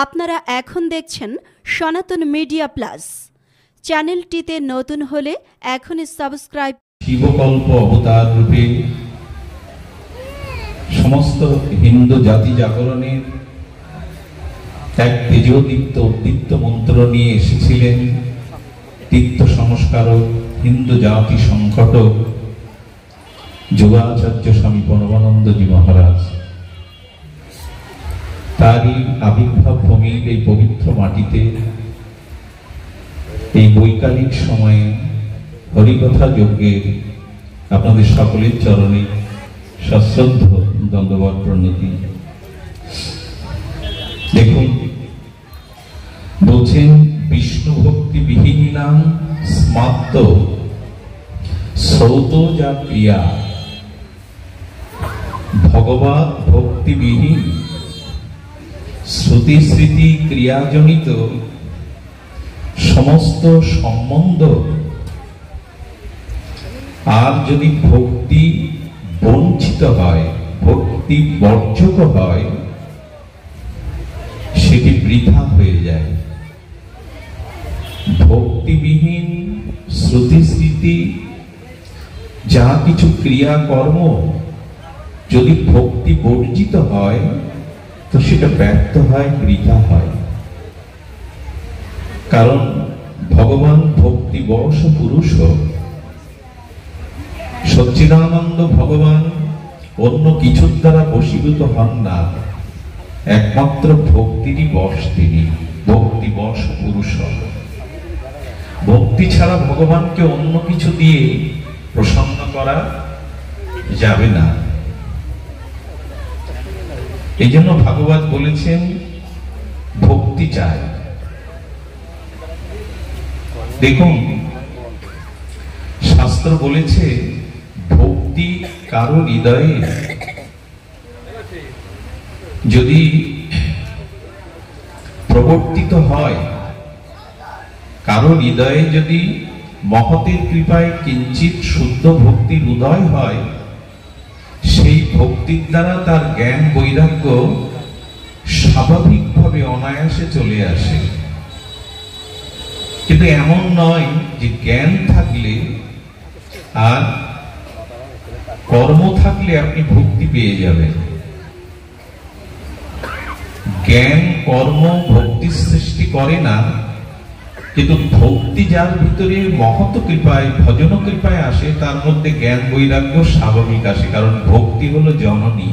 আপনারা এখন দেখছেন সনাতন মিডিয়া প্লাস। চ্যানেলটিতে নতুন হলে এখনই সাবস্ক্রাইব। শিবকল্প অবতার রূপে সমস্ত হিন্দু জাতি জাগরণের এক তেজোদীপ্ত উদ্দীপ্ত মন্ত্র নিয়ে এসেছিলেন তীর্থ সংস্কারক, হিন্দু জাতি সংকটক যোগাচার্য স্বামী পরমানন্দজি মহারাজ। তারই আবির্ভাব ভূমির এই পবিত্র মাটিতে এই বৈকালিক সময়ে হরিকথা যজ্ঞের আপনাদের সকলের চরণে সশ্রদ্ধ দণ্ডবৎ প্রণতি। দেখুন, বলছেন বিষ্ণু ভক্তি বিহীনাং স্মাত্ত শ্রৌত যা ক্রিয়া, ভগবৎ ভক্তিবিহীন শ্রুতি স্মৃতি ক্রিয়াজনিত সমস্ত সম্বন্ধ আর যদি ভক্তি বঞ্চিত হয়, ভক্তি বর্জক হয়, সেটি বৃথা হয়ে যায়। ভক্তিবিহীন শ্রুতি স্মৃতি যা কিছু ক্রিয়াকর্ম যদি ভক্তি বর্জিত হয় তো সেটা ব্যর্থ হয়, বৃথা হয়। কারণ ভগবান ভক্তি বশ পুরুষ, সচ্চিদানন্দ ভগবান অন্য কিছুর দ্বারা বশীভূত হন না, একমাত্র ভক্তিরই বশ তিনি, ভক্তি বশ পুরুষ। ভক্তি ছাড়া ভগবানকে অন্য কিছু দিয়ে প্রসন্ন করা যাবে না। এই জন্য ভাগবত বলেছেন ভক্তি চাই। দেখুন, শাস্ত্র বলেছে ভক্তি কারো হৃদয়ে যদি প্রবর্তিত হয়, কারো হৃদয়ে যদি মহতের কৃপায় কিঞ্চিত শুদ্ধ ভক্তির উদয় হয়, সেই ভক্তির দ্বারা তার জ্ঞান বৈরাগ্য স্বাভাবিকভাবে অনায়াসে চলে আসে। কিন্তু এমন নয় যে জ্ঞান থাকলে আর কর্ম থাকলে আপনি ভক্তি পেয়ে যাবেন। জ্ঞান কর্ম ভক্তি সৃষ্টি করে না, কিন্তু ভক্তি যার ভিতরে মহৎ কৃপায় ভজন কৃপায় আসে, তার মধ্যে জ্ঞান বৈরাগ্য স্বাভাবিক আসে। কারণ ভক্তি হলো জননী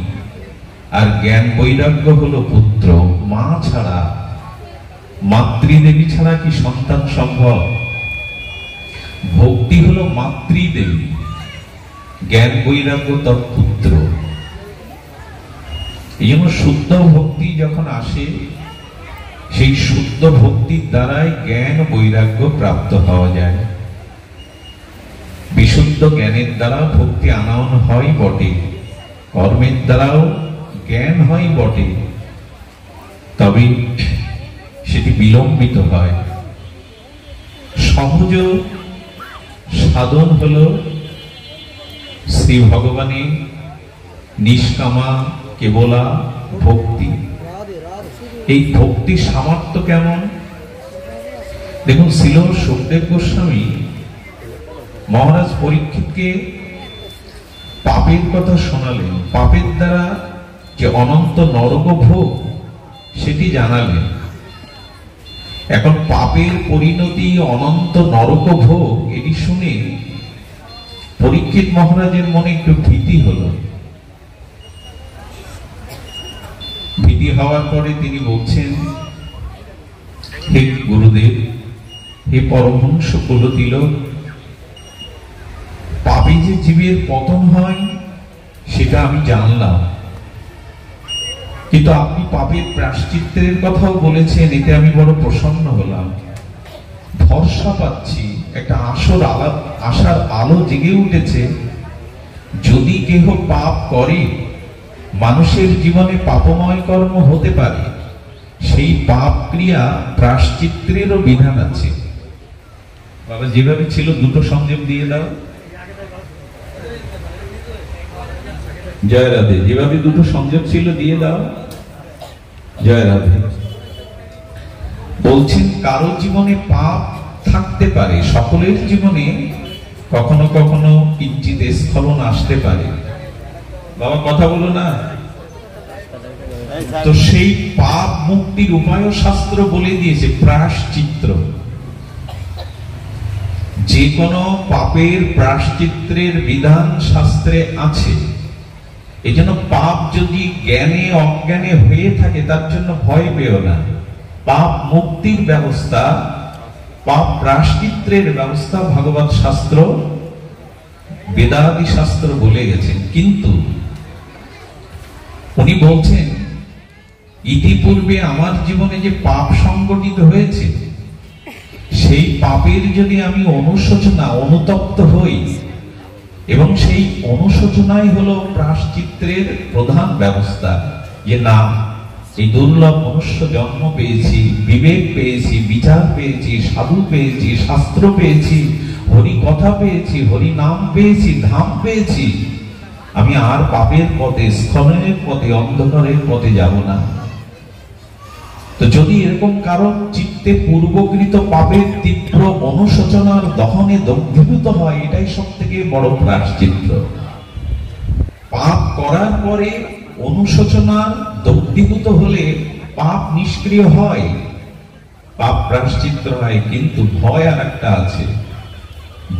আর জ্ঞান বৈরাগ্য হলো পুত্র। মা ছাড়া, মাতৃদেবী ছাড়া কি সন্তান সম্ভব? ভক্তি হলো মাতৃদেবী, জ্ঞান বৈরাগ্য তার পুত্র। এই জন্য শুদ্ধ ভক্তি যখন আসে, সেই শুদ্ধ ভক্তির দ্বারাই জ্ঞান বৈরাগ্য প্রাপ্ত হওয়া যায়। বিশুদ্ধ জ্ঞানের দ্বারা ভক্তি আনয়ন হয় বটে, কর্মের দ্বারাও জ্ঞান হয় বটে, তবে সেটি বিলম্বিত হয়। সহজ সাধন হল শ্রী ভগবানের নিষ্কামা কেবলা ভক্তি। এই ভক্তির সামর্থ্য কেমন দেখুন। ছিল সুখদেব গোস্বামী মহারাজ পরীক্ষিতকে পাপের কথা শোনালেন, পাপের দ্বারা যে অনন্ত নরক ভোগ সেটি জানালেন। এখন পাপের পরিণতি অনন্ত নরক ভোগ, এটি শুনে পরীক্ষিত মহারাজের মনে একটু ভীতি হলো। ভীতি হওয়ার পরে তিনি বলছেন, হে গুরুদেব, হে পরমহংস কুলতিলক, পাপে যে জীবের পতন হয় সেটা আমি জানলাম, কিন্তু আপনি পাপের প্রায়শ্চিত্তের কথাও বলেছেন, এতে আমি বড় প্রসন্ন হলাম। ভরসা পাচ্ছি, একটা আশার আলো জেগে উঠেছে। যদি কেহ পাপ করে, মানুষের জীবনে পাপময় কর্ম হতে পারে, সেই পাপ ক্রিয়া প্রায়শ্চিত্তেরও বিধান আছে। বাবা যেভাবে ছিল, দুটো সংযম দিয়ে দাও। জয় রাধে। যেভাবে দুটো সংযোগ ছিল দিয়ে দাও। জয় রাধে। বলছেন কারো জীবনে পাপ থাকতে পারে, সকলের জীবনে কখনো কখনো কিঞ্চিত স্খলন আসতে পারে। বাবা কথা বলো না। তো সেই পাপ মুক্তির উপায় শাস্ত্র বলে দিয়েছে, প্রায়শ্চিত্ত। যে কোনো পাপের প্রায়শ্চিত্তের বিধান শাস্ত্রে আছে। এই জন্য পাপ যদি জ্ঞানে অজ্ঞানে হয়ে থাকে তার জন্য ভয় পেও না। পাপ মুক্তির ব্যবস্থা, পাপ প্রায়শ্চিত্তের ব্যবস্থা ভগবত শাস্ত্র, বেদাদি শাস্ত্র বলে গেছেন। কিন্তু উনি বলছেন ইতিপূর্বে আমার জীবনে যে পাপ সংগঠিত হয়েছে, সেই পাপের যদি আমি অনুশোচনা অনুতপ্ত হই, এবং সেই অনুশোচনাই হলো প্রায়শ্চিত্তের প্রধান ব্যবস্থা, যে না এই দুর্লভ মনুষ্য জন্ম পেয়েছি, বিবেক পেয়েছি, বিচার পেয়েছি, সাধু পেয়েছি, শাস্ত্র পেয়েছি, হরি কথা পেয়েছি, হরি নাম পেয়েছি, ধাম পেয়েছি, আমি আর পাপের পথে, স্খলনের পথে, অন্ধকারের পথে যাব না। তো যদি এরকম কারণ চিত্তে পূর্বকৃত পাপের তীব্র অনুশোচনার দহনে দগ্ধীভূত হয়, এটাই সব থেকে বড় প্রায়শ্চিত্ত। পাপ করার পরে অনুশোচনার দগ্ধীভূত হলে পাপ নিষ্ক্রিয় হয়, পাপ প্রায়শ্চিত্ত হয়। কিন্তু ভয় আর একটা আছে,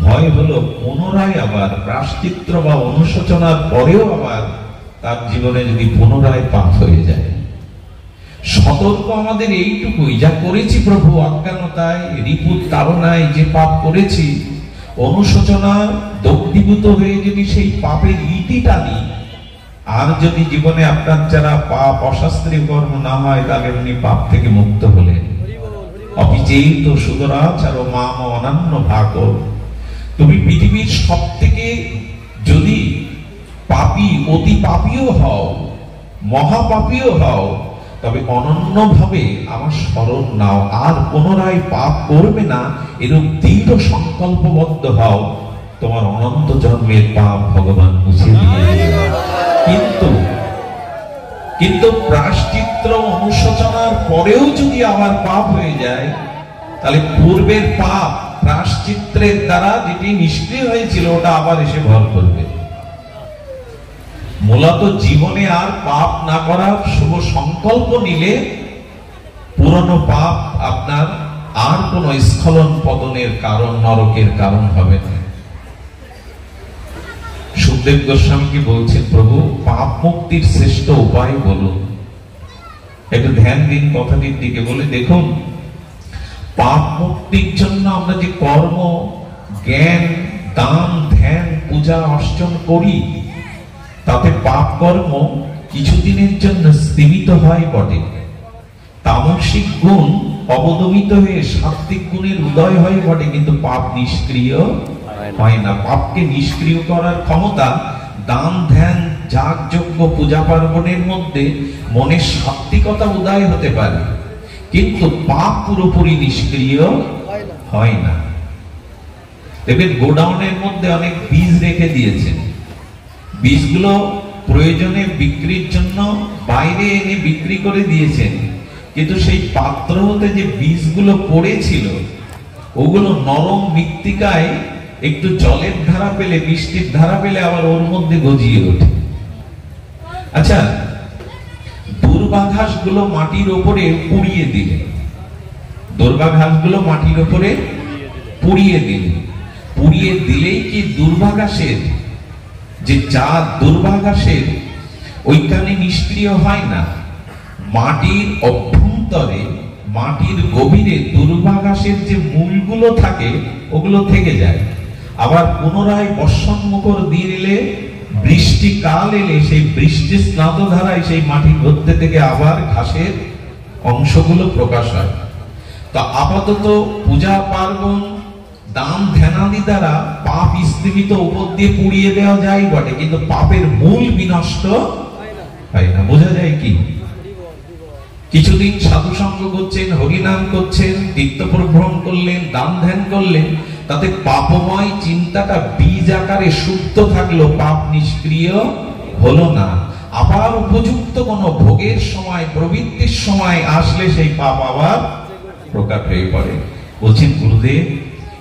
ভয় হলো পুনরায় আবার প্রায়শ্চিত্ত বা অনুশোচনার পরেও আবার তার জীবনে যদি পুনরায় পাপ হয়ে যায়। সতর্ক আমাদের এইটুকুই, যা করেছি প্রভু অজ্ঞানতায়, রিপুর তাড়নায় যে পাপ করেছি, অনুশোচনা দগ্ধীভূত হয়ে যদি সেই পাপের ইতি টানি, আর যদি জীবনে আপনার যারা পাপ অশাস্ত্রীয় কর্ম না হয়, তাহলে উনি পাপ থেকে মুক্ত হলেন। অবিচেত সুদরাচার মাম অনন্য ভাগ। তুমি পৃথিবীর সব থেকে যদি পাপী, অতি পাপীও হও, মহাপাপীও হও, তবে অনন্য ভাবে আমার স্মরণ নাও, আর পুনরায় পাপ করবে না, এরূপ দৃঢ় সংকল্পবদ্ধ হও, তোমার অনন্ত জন্মের পাপ ভগবান মুছে দিয়ে। কিন্তু প্রায়শ্চিত্ত অনুশোচনার পরেও যদি আবার পাপ হয়ে যায়, তাহলে পূর্বের পাপ প্রায়শ্চিত্তের দ্বারা যেটি নিষ্ক্রিয় হয়েছিল, ওটা আবার এসে ভর করবে। মূলত জীবনে আর পাপ না করার শুভ সংকল্প নিলে পুরনো পাপ আপনার আর কোন স্খলন পতনের কারণ, নরকের কারণ হবে না। সুখদেব গোস্বামীকে বলছেন, প্রভু পাপ মুক্তির শ্রেষ্ঠ উপায় বলুন। একটু ধ্যান দিন কথাটির দিকে। বলে দেখুন, পাপ মুক্তির জন্য আমরা যে কর্ম, জ্ঞান, দান, ধ্যান, পূজা অর্চন করি, তাতে পাপ কর্ম কিছুদিনের জন্য স্থিমিত হয় বটে। তামসিক গুণ অবদমিত হয়ে সাত্ত্বিক গুণের উদয় হয় বটে, কিন্তু পাপ নিষ্ক্রিয় হয় না। পাপকে নিষ্ক্রিয় করার ক্ষমতা দান, ধ্যান, যাগ, যজ্ঞ, পূজা পার্বণের মধ্যে মনের সাত্ত্বিকতা উদয় হতে পারে, কিন্তু পাপ পুরোপুরি নিষ্ক্রিয় হয় না। দেখবেন গোডাউনের মধ্যে অনেক বীজ রেখে দিয়েছেন, বীজগুলো প্রয়োজনে বিক্রির জন্য বাইরে এনে বিক্রি করে দিয়েছেন, কিন্তু সেই পাত্র হতে যে বীজগুলো পড়েছিল, ওগুলো নরম মৃত্তিকায় একটু জলের ধারা পেলে, বৃষ্টির ধারা পেলে আবার ওর মধ্যে গজিয়ে ওঠে। আচ্ছা, দুর্বাঘাস গুলো মাটির উপরে পুড়িয়ে দিলে, দুর্বাঘাস গুলো মাটির উপরে পুড়িয়ে দিলে, পুড়িয়ে দিলেই কি দুর্বাঘাসের যে চাঁদ, দুর্বাঘাসের ওইখানে নিষ্ক্রিয় হয় না। মাটির অভ্যন্তরে, মাটির গভীরে দুর্বাঘাসের যে মূলগুলো থাকে, ওগুলো থেকে যায়। আবার পুনরায় বর্ষণমুখর দিন এলে, বৃষ্টি কাল এলে, সেই বৃষ্টি স্নাত ধারায় সেই মাটির মধ্যে থেকে আবার ঘাসের অংশগুলো প্রকাশ হয়। তো আপাতত পূজা পার্বণ, দান, ধ্যানাদি দ্বারা পাপ স্থিমিত উপর দিয়ে পুড়িয়ে দেওয়া যায় বটে, কিন্তু পাপের মূল বিনষ্ট হয় না। বোঝা যায় কি? কিছুদিন সাধু সঙ্গ করছেন, হরিনাম করছেন, তীর্থ পরিভ্রমণ করলেন, দান ধ্যান করলেন, তাতে পাপময় চিন্তাটা বীজ আকারে সুপ্ত থাকলো, পাপ নিষ্ক্রিয় হলো না। আবার উপযুক্ত কোন ভোগের সময়, প্রবৃত্তির সময় আসলে সেই পাপ আবার প্রকাশ হয়ে পড়ে। বলছেন গুরুদেব,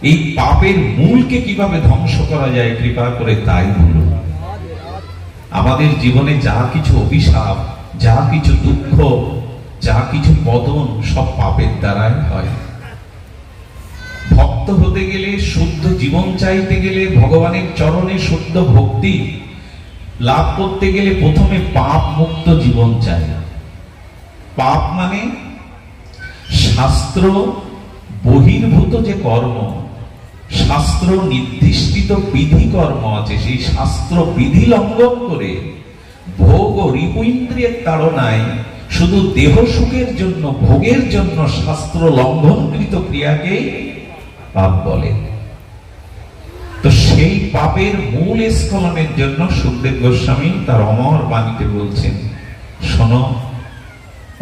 এই পাপের মূলকে কিভাবে ধ্বংস করা যায় কৃপা করে তাই বলুন। আমাদের জীবনে যা কিছু অভিশাপ, যা কিছু দুঃখ, যা কিছু পতন, সব পাপের দ্বারাই হয়। ভক্ত হতে গেলে, শুদ্ধ জীবন চাইতে গেলে, ভগবানের চরণে শুদ্ধ ভক্তি লাভ করতে গেলে প্রথমে পাপ মুক্ত জীবন চাই। পাপ মানে শাস্ত্র বহির্ভূত যে কর্ম, শাস্ত্র নির্দিষ্ট বিধি কর্ম আছে, সেই শাস্ত্র বিধি লঙ্ঘন করে ভোগ ও রিপু ইন্দ্রিয়ের তাড়নায় শুধু দেহ সুখের জন্য, ভোগের জন্য শাস্ত্র লঙ্ঘনকৃত ক্রিয়াকে পাপ বলে। তো সেই পাপের মূল স্খলনের জন্য সুখদেব গোস্বামী তার অমর বাণীতে বলছেন, শোনো,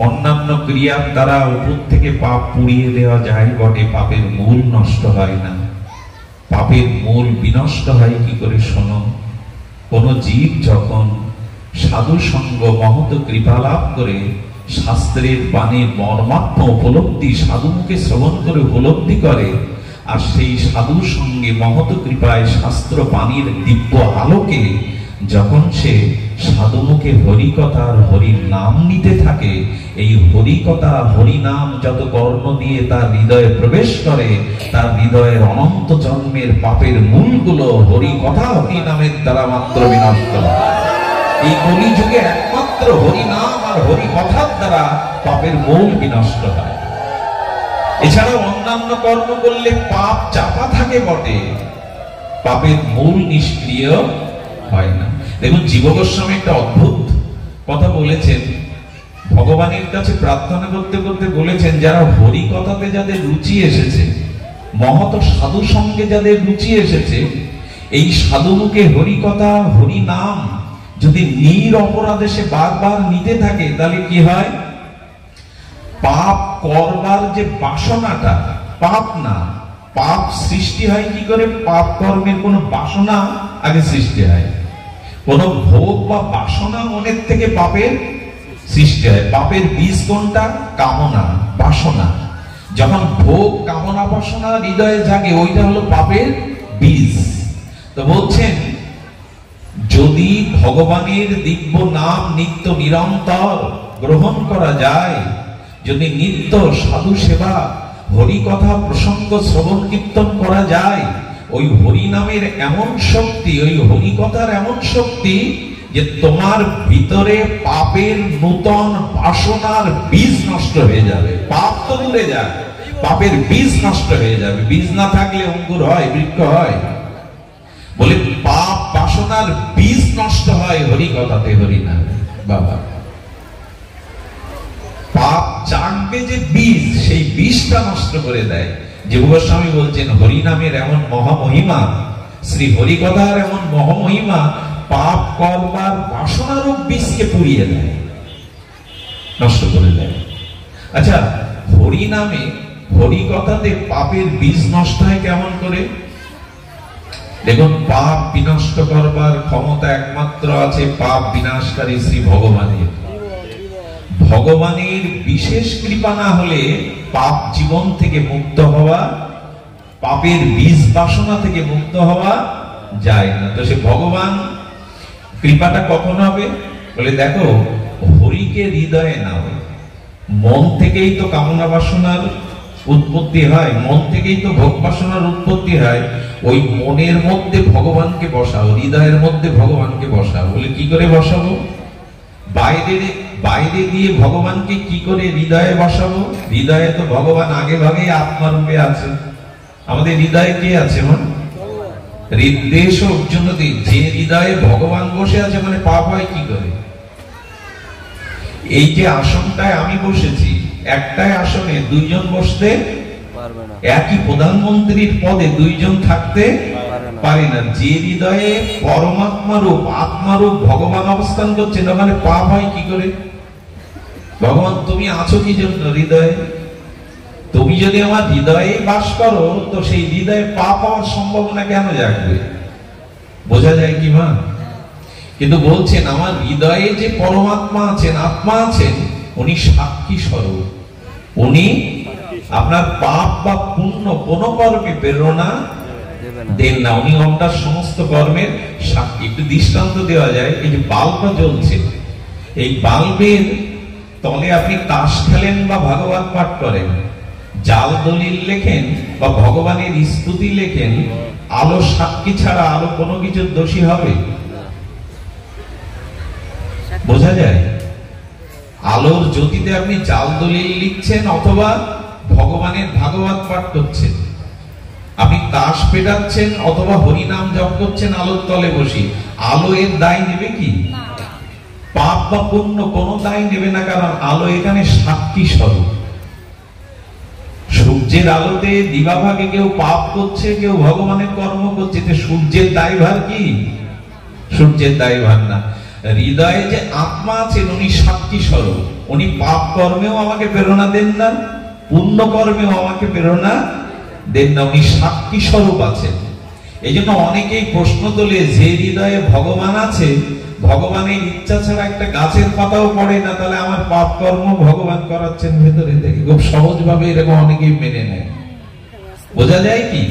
অন্যান্য ক্রিয়ার দ্বারা উপর থেকে পাপ পুড়িয়ে দেওয়া যায় বটে, পাপের মূল নষ্ট হয় না। পাপের মূল বিনষ্ট হয় কি করে শোনো। কোন জীব যখন সাধু সঙ্গ মহৎ কৃপা লাভ করে শাস্ত্রের বাণীর মর্মাত্ম উপলব্ধি সাধু মুখে শ্রবণ করে উপলব্ধি করে, আর সেই সাধুর সঙ্গে মহৎ কৃপায় শাস্ত্র বাণীর দিব্য আলোকে যখন সে সাধু মুখে হরিকথার হরি নাম নিতে থাকে, এই হরিকথা হরি নাম যত কর্ণ দিয়ে তার হৃদয়ে প্রবেশ করে, তার হৃদয়ের অনন্ত জন্মের পাপের মূলগুলো হরি কথা হরি নামের দ্বারা মাত্র বিনষ্ট হয়। এই কলিযুগে একমাত্র হরি নাম আর হরি কথার দ্বারা পাপের মূল বিনষ্ট হয়। এছাড়া অন্যান্য কর্ম করলে পাপ চাপা থাকে বটে, পাপের মূল নিষ্ক্রিয় হয় না। দেখুন, জীব গোস্বামী একটা অদ্ভুত কথা বলেছেন। ভগবানের কাছে প্রার্থনা করতে করতে বলেছেন, যারা হরি কথাতে যাদের রুচি এসেছে, মহৎ সাধু সঙ্গে যাদের রুচি এসেছে, এই সাধু মুখে হরি কথা হরি নাম যদি নির অপরাধে সে বারবার নিতে থাকে, তাহলে কি হয়? পাপ করবার যে বাসনাটা, পাপ না, পাপ সৃষ্টি হয় কি করে? পাপ কর্মের কোন বাসনা আগে সৃষ্টি হয়, কোন ভোগ বা বাসনা মনের থেকে পাপের সৃষ্টি হয়। পাপের বীজ কোনটা? কামনা, বাসনা। যখন ভোগ, কামনা, বাসনা হৃদয়ে জাগে, ওইটা হলো পাপের বীজ। তো বলছেন, যদি ভগবানের দিব্য নাম নিত্য নিরন্তর গ্রহণ করা যায়, যদি নিত্য সাধু সেবা হরি কথা প্রসঙ্গ শ্রবণ কীর্তন করা যায়, ওই হরি নামের এমন শক্তি, ওই হরি কথার এমন শক্তি যে তোমার ভিতরে পাপের নূতন বাসনার বীজ নষ্ট হয়ে যাবে। পাপ তো দূরে যায়, পাপের বীজ নষ্ট হয়ে যাবে। বীজ না থাকলে অঙ্কুর হয়, বৃক্ষ হয়? বলে পাপ বাসনার বীজ নষ্ট হয় হরি কথাতে, হরি নামে। বাবা, পাপ জাগবে যে বীজ, সেই বীজটা নষ্ট করে দেয়। জীব গোস্বামী বলছেন, হরি নামের এমন মহামহিমা, শ্রী হরি কথার এমন মহামহিমা, পাপ করবার বাসনারূপ বীজকে পুড়িয়ে দেয়, নষ্ট করে দেয়। আচ্ছা, হরি নামে হরি কথাতে পাপের বীজ নষ্ট হয় কেমন করে? দেখুন, পাপ বিনষ্ট করবার ক্ষমতা একমাত্র আছে পাপ বিনাশকারী শ্রী ভগবানের। ভগবানের বিশেষ কৃপা না হলে পাপ জীবন থেকে মুক্ত হওয়া, পাপের বীজ বাসনা থেকে মুক্ত হওয়া যায় না। তো সে ভগবান কৃপাটা কখন হবে? বলে দেখো, হরিকে হৃদয়ে নাও। মন থেকেই তো কামনা বাসনার উৎপত্তি হয়, মন থেকেই তো ভোগ বাসনার উৎপত্তি হয়। ওই মনের মধ্যে ভগবানকে বসাও, হৃদয়ের মধ্যে ভগবানকে বসাও। বলে কি করে বসাবো? বাইরে দিয়ে ভগবানকে কি করে হৃদয়ে বসাবো? হৃদয়ে তো ভগবান আগে ভাগে আত্মারূপে আছে। আমাদের হৃদয়ে কে আছে? হৃদেশ অর্জুনতে, যে হৃদয়ে ভগবান বসে আছে, মানে পাপ হয় কি করে? এই যে আসনটায় আমি বসেছি, একটাই আসনে দুইজন বসতে পারবে না। একই প্রধানমন্ত্রীর পদে দুইজন থাকতে পারে না। যে হৃদয়ে পরমাত্মা রূপ, আত্মারূপ ভগবান অবস্থান করছেন, ওখানে পাপ হয় কি করে? ভগবান তুমি আছো কি জন্য? হৃদয়ে। তুমি যদি আমার হৃদয়ে বাস করো, তো সেই হৃদয়ে পাপ হওয়ার সম্ভাবনা কেন জাগবে? বোঝা যায় কি মা? কিন্তু বলছেন, আমার হৃদয়ে যে পরমাত্মা আছেন, আত্মা আছেন, উনি সাক্ষী স্বরূপ, উনি আপনার পাপ বা পুণ্য কোন কর্মে প্রেরণা দেন না। উনি আপনার সমস্ত কর্মের সাক্ষী। একটু দৃষ্টান্ত দেওয়া যায়, এই যে বাল্বটা জ্বলছে, এই বাল্বের তলে আপনি তাস খেলেন বা ভাগবত পাঠ করেন, জাল দলিল লেখেন বা ভগবানের স্তুতি লেখেন, আলো সাক্ষী ছাড়া আলো কোনো কিছুর দোষী হবে? বোঝা যায়? আলোর জ্যোতিতে আপনি জাল দলিল লিখছেন অথবা ভগবানের ভাগবত পাঠ করছেন, আপনি তাস পেটাচ্ছেন অথবা হরিনাম জপ করছেন আলোর তলে বসে, আলো এর দায় নেবে কি? পাপ বা পুণ্য কোনো দায় নেবে না, কারণ আলো এখানে সাক্ষী স্বরূপ। সূর্যের আলোতে দিবাভাগে কেউ পাপ করছে, কেউ ভগবানের কর্ম করছে, সূর্যের দায়ভার কি? সূর্যের দায়ভার না। হৃদয়ে যে আত্মা আছেন উনি সাক্ষী স্বরূপ, উনি পাপ কর্মেও আমাকে প্রেরণা দেন না, পুণ্য কর্মেও আমাকে প্রেরণা দেন না, উনি সাক্ষী স্বরূপ আছেন। এই জন্য অনেকেই প্রশ্ন তোলে, যে হৃদয়ে ভগবান আছে, ভগবানের ইচ্ছা ছাড়া একটা গাছের পাতাও পড়ে না, তাহলে আমার পাপ কর্ম ভগবান করাচ্ছেন ভেতরে থেকে। খুব সহজ ভাবে এরকম অনেকেই মেনে নেয়। বোঝা যায় কি?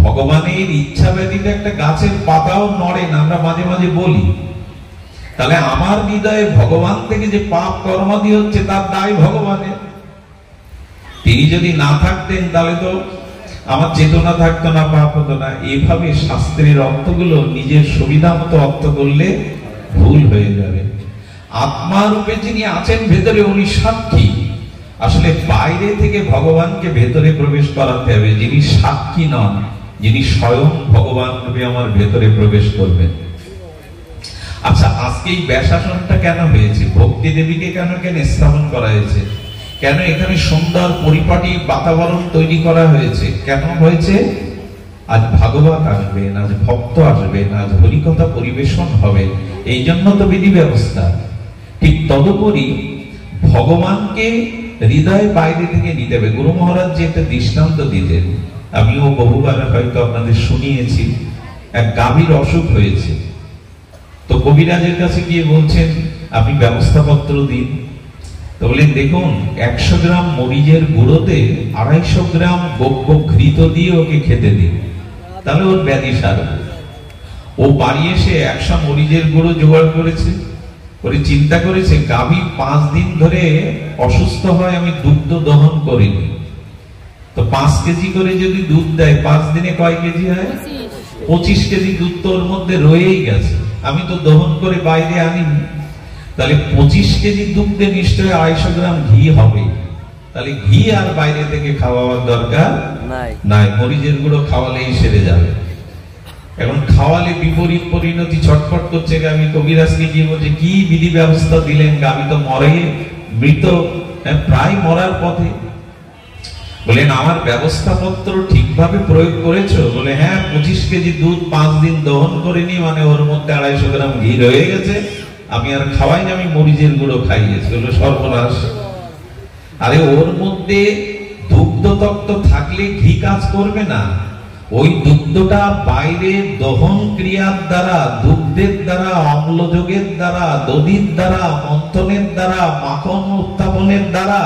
ভগবানের ইচ্ছা ব্যতীত একটা গাছের পাতাও নড়ে না, আমরা মাঝে মাঝে বলি। তাহলে আমার হৃদয়ে ভগবান থেকে যে পাপ কর্মাদি হচ্ছে তার দায় ভগবানের। তিনি যদি না থাকতেন তাহলে তো আমার চেতনা থাকতো না, পাপ হতো না। এইভাবে শাস্ত্রের অর্থগুলো নিজের সুবিধা মতো অর্থ করলে ভুল হয়ে যাবে। আত্মা রূপে যিনি আছেন ভেতরে উনি সাক্ষী। আসলে বাইরে থেকে ভগবানকে ভেতরে প্রবেশ করাতে হবে, যিনি সাক্ষী নন, যিনি স্বয়ং ভগবান রূপে আমার ভেতরে প্রবেশ করবেন। আচ্ছা, আজকে এই ব্যাসাসনটা কেন হয়েছে? ভক্তি দেবীকে কেন স্থাপন করা হয়েছে? কেন এখানে সুন্দর পরিপাটি বাতাবরণ তৈরি করা হয়েছে? কেন হয়েছে? আজ ভাগবত আসবেন, আজ ভক্ত আসবেন, আজ হরিকথা পরিবেশন হবে, এই জন্য তো বিধি ব্যবস্থা। ঠিক তদুপরি ভগবানকে হৃদয় বাইরে থেকে নিতে হবে। গুরু মহারাজ যে একটা দৃষ্টান্ত দিতেন, আমিও বহুবার হয়তো আপনাদের শুনিয়েছি। এক গাভীর অসুখ হয়েছে, তো কবিরাজের কাছে গিয়ে বলছেন আপনি ব্যবস্থাপত্র দিন। তো বলেন, দেখুন 100 গ্রাম মরিচের গুঁড়োতে 250 গ্রাম গোপ্য ঘৃত দিয়ে ওকে খেতে দিন, তাহলে ওর ব্যাধি সারবে। ও বাড়ি এসে 100 মরিচের গুঁড়ো জোগাড় করেছে, করে চিন্তা করেছে গাভী 5 দিন ধরে অসুস্থ হয়, আমি দুগ্ধ দহন করিনি, তো 5 কেজি করে যদি দুধ দেয় 5 দিনে কয় কেজি হয়? 25 কেজি দুধ তো ওর মধ্যে রয়েই গেছে, আমি তো দহন করে বাইরে আনিনি। তাহলে 25 কেজি দুধে নিশ্চয়ই 250 গ্রাম ঘি হবে, তাহলে ঘি আর বাইরে থেকে খাওয়ার দরকার নাই, মরিচের গুঁড়ো খাওয়ালেই সেরে যাবে। এখন খাওয়ালে বিপরীত পরিণতি, ছটফট করছে গাভী। কবিরাজকে গিয়ে বলছে, কি বিধি ব্যবস্থা দিলেন? গাভী তো মরে, মৃত, প্রায় মরার পথে। বলেন, আমার ব্যবস্থাপত্র ঠিকভাবে প্রয়োগ করেছো? বলে, হ্যাঁ, 25 কেজি দুধ 5 দিন দহন করিনি, মানে ওর মধ্যে 250 গ্রাম ঘি রয়ে গেছে, আমি আর খাওয়াইনি, আমি মরিচের গুঁড়ো খাইয়েছি। বললো, সর্বনাশ। আরে ওর মধ্যে দুগ্ধ তত্ত্ব থাকলে ঘি কাজ করবে না। ওই দুগ্ধটা বাইরে দহন ক্রিয়ার দ্বারা, দুগ্ধের দ্বারা, অম্লযোগের দ্বারা, দধির দ্বারা, মন্থনের দ্বারা, মাখন উত্থাপনের দ্বারা,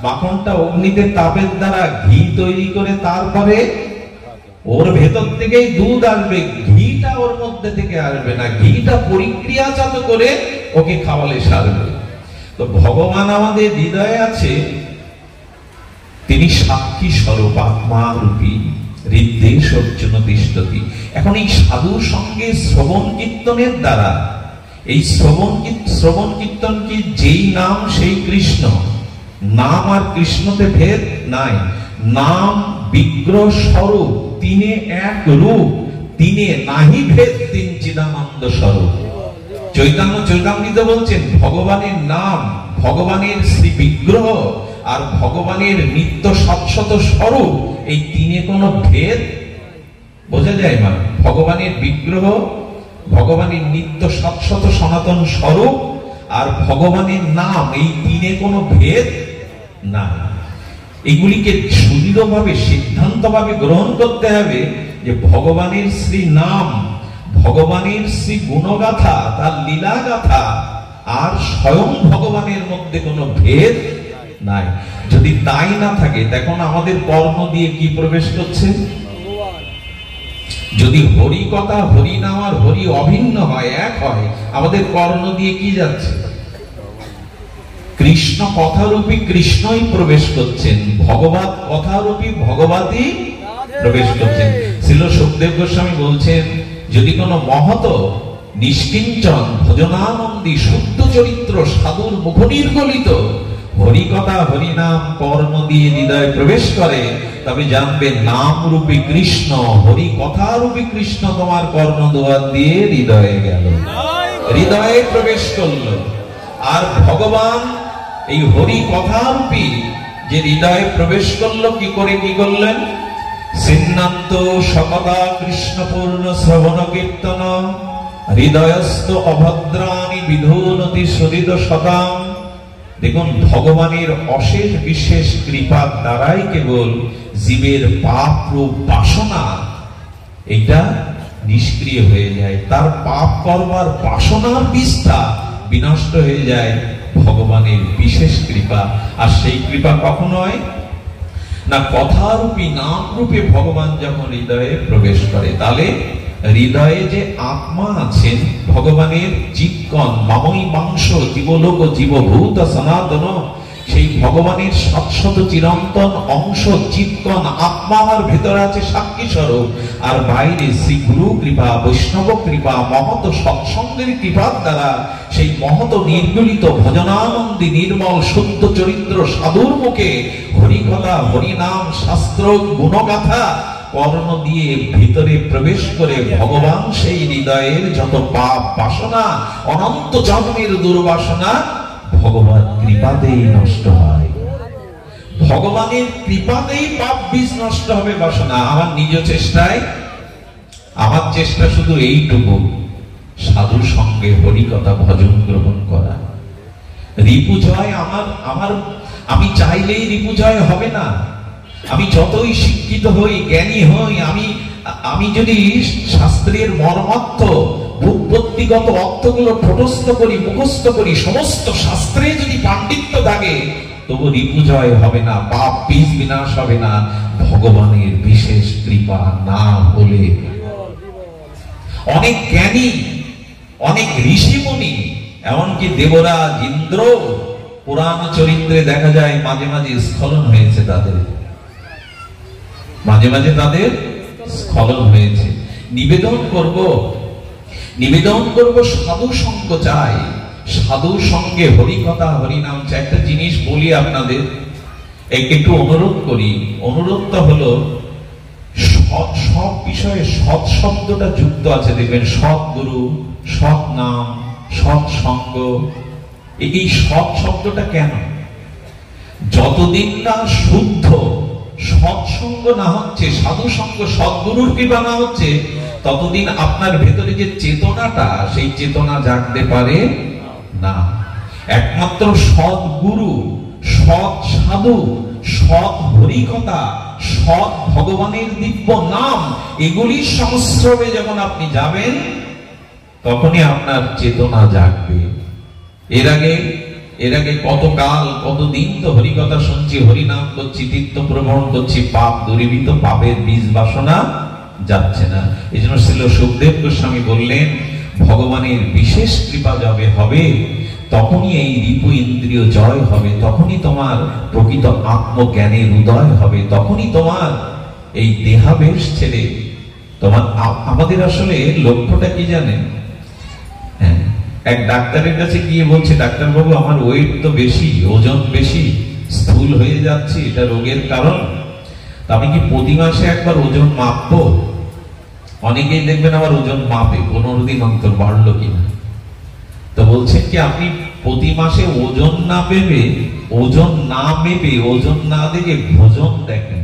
মাখনটা অগ্নিতে তাপের দ্বারা ঘি তৈরি করে তারপরে ওর ভেতর থেকেই দুধ আসবে, ঘিটা ওর মধ্যে থেকে আসবে না। ঘিটা পরিক্রিয়াজাত করে ওকে খাওয়ালে সারবে। তো ভগবান আমাদের হৃদয়ে আছে, তিনি সাক্ষী স্বরূপ, আত্মা রূপী, হৃদ্দেশ অর্জুন তিষ্ঠতি। এখন এই সাধুর সঙ্গে শ্রবণ কীর্তনের দ্বারা, এই শ্রবণ কীর্তন কি যেই নাম সেই কৃষ্ণ, নাম আর কৃষ্ণতে ভেদ নাই। নাম বিগ্রহ স্বরূপ, তিনে এক রূপ, তিনে নাহি ভেদ, তিন চিদানন্দ স্বরূপ। চৈতন্য চৈতামৃত বলছেন, ভগবানের নাম, ভগবানের শ্রী বিগ্রহ আর ভগবানের নিত্য শাশ্বত স্বরূপ, এই তিনে কোনো ভেদ বোঝা যায় না। ভগবানের বিগ্রহ, ভগবানের নিত্য শাশ্বত সনাতন স্বরূপ আর ভগবানের নাম, এই তিনে কোনো ভেদ না। এগুলিকে সুদৃঢ়ভাবে সিদ্ধান্তভাবে গ্রহণ করতে হবে যে ভগবানের শ্রী নাম, ভগবানের শ্রী গুণগাথা, তার লীলা গাথা আর স্বয়ং ভগবানের মধ্যে কোনো ভেদ নাই। যদি তাই না থাকে, তখন আমাদের কর্ম দিয়ে কি প্রবেশ করছে? যদি হরি কথা, হরি নাম আর হরি অভিন্ন হয়, এক হয়, আমাদের কর্ণ দিয়ে কি যাচ্ছে? কৃষ্ণ কথারূপী কৃষ্ণই প্রবেশ করছেন, ভগবত কথারূপী ভগবতই প্রবেশ করছেন। শ্রীল সুখদেব গোস্বামী বলছেন, যদি কোনো মহত নিষ্কিঞ্চন ভজনানন্দী শুদ্ধ চরিত্র সাধুর মুখ নির্গলিত হরি কথা হরি নাম কর্ম দিয়ে হৃদয়ে প্রবেশ করে, তবে জানবে নাম রূপী কৃষ্ণ, হরি কথা রূপী কৃষ্ণ তোমার কর্ণ দুয়ার দিয়ে হৃদয়ে গেল, হৃদয়ে প্রবেশ করলো। আর ভগবান এই হরি কথা রূপী যে হৃদয়ে প্রবেশ করলো, কি করে কি করলেন? সিন্নান্ত সকদা কৃষ্ণপূর্ণ শ্রবণ কীর্তন হৃদয়স্থ অভদ্রাণি বিধুনতি সদিত সদাম। দেখুন, ভগবানের অশেষ বিশেষ কৃপার দ্বারাই কেবল জীবের পাপ রূপ বাসনা এটা নিষ্ক্রিয় হয়ে যায়, তার পাপ করবার বাসনার বিষ্ঠা বিনষ্ট হয়ে যায় ভগবানের বিশেষ কৃপা। আর সেই কৃপা কখন হয় না? কথারূপী নাম রূপে ভগবান যখন হৃদয়ে প্রবেশ করে, তাহলে হৃদয়ে যে আত্মা আছেন ভগবানের, জীবগণ মামই মাংস জীবলোক জীবভূত সনাতন, সেই ভগবানের শাশ্বত চিরন্তন অংশ জীবগণ আত্মা আমার ভেতরে আছে সাক্ষী স্বরূপ। আর বাইরে শ্রী গুরু কৃপা, বৈষ্ণব কৃপা, মহৎ সৎসঙ্গের কৃপার দ্বারা সেই মহৎ নির্গলিত ভজনানন্দী নির্মল শুদ্ধ চরিত্র সাধুর মুখে হরিকথা হরিনাম শাস্ত্র গুণগাথা কর্ণ দিয়ে ভিতরে প্রবেশ করে ভগবান সেই হৃদয়ের যত পাপ বাসনা, অনন্ত জন্মের দুর্বাসনা ভগবান কৃপাতেই নষ্ট হয়। ভগবানের কৃপাতেই পাপ বীজ নষ্ট হবে, বাসনা। আমার নিজ চেষ্টায়, আমার চেষ্টা শুধু এইটুকু, সাধুর সঙ্গে হরিকথা ভজন গ্রহণ করা। রিপুজয় আমার আমি চাইলেই রিপুজয় হবে না। আমি যতই শিক্ষিত হই, জ্ঞানী হই, আমি যদি শাস্ত্রের মর্মার্থ বুদ্ধিগত অর্থগুলো ঠোঁটস্থ করি, মুখস্থ করি, সমস্ত শাস্ত্রে যদি পাণ্ডিত্য থাকে, তবু রিপুজয় হবে না, পাপ বীজ বিনাশ হবে না, ভগবানের বিশেষ কৃপা না হলে। অনেক জ্ঞানী, অনেক ঋষিমুনি, এমনকি দেবরাজ ইন্দ্র পুরাণ চরিত্রে দেখা যায় মাঝে মাঝে স্খলন হয়েছে তাদের, মাঝে মাঝে তাদের স্খলন হয়েছে। নিবেদন করব সাধু সঙ্গ চাই, সাধু সঙ্গে হরিকথা হরিনাম চাই। একটা জিনিস বলি আপনাদের, একটু অনুরোধ করি। অনুরোধটা হলো, সব বিষয়ে সৎ শব্দটা যুক্ত আছে, দেখবেন সৎ গুরু, সৎ নাম, সৎ সঙ্গ। এই সৎ শব্দটা কেন? যতদিন না শুদ্ধ সৎসঙ্গ না হচ্ছে, সাধু সঙ্গ সদ্গুরুর কৃপা না হচ্ছে, ততদিন আপনার ভেতরে যে চেতনাটা, সেই চেতনা জাগতে পারে না। একমাত্র সদ্গুরু, সৎ সাধু, সৎ হরিকথা, সৎ ভগবানের দিব্য নাম, এগুলির সংস্রবে যখন আপনি যাবেন, তখনই আপনার চেতনা জাগবে। এর আগে কত কাল, কতদিন তো হরিকথা শুনছি, হরিনাম করছি, তীর্থ ভ্রমণ করছি, পাপ দূরীভূত, পাপের বীজ বাসনা যাচ্ছে না। এই জন্য শ্রীল সুখদেব গোস্বামী বললেন, ভগবানের বিশেষ কৃপা যবে হবে, তখনই এই রিপু ইন্দ্রিয় জয় হবে, তখনই তোমার প্রকৃত আত্মজ্ঞানের উদয় হবে, তখনই তোমার এই দেহাবেশ ছেড়ে তোমার। আমাদের আসলে লক্ষ্যটা কি জানেন? এক ডাক্তারের কাছে গিয়ে বলছে, ডাক্তার বাবু আমার ওয়েট তো বেশি, ওজন বেশি, স্থূল হয়ে যাচ্ছে, এটা রোগের কারণ, আমি কি প্রতি মাসে একবার ওজন মাপবো? অনেকেই দেখবেন আমার ওজন মাপে 15 দিন অন্তর বাড়লো কিনা। তো বলছেন কি, আপনি প্রতি মাসে ওজন না মেপে, ওজন না দেখে ভোজন দেখেন।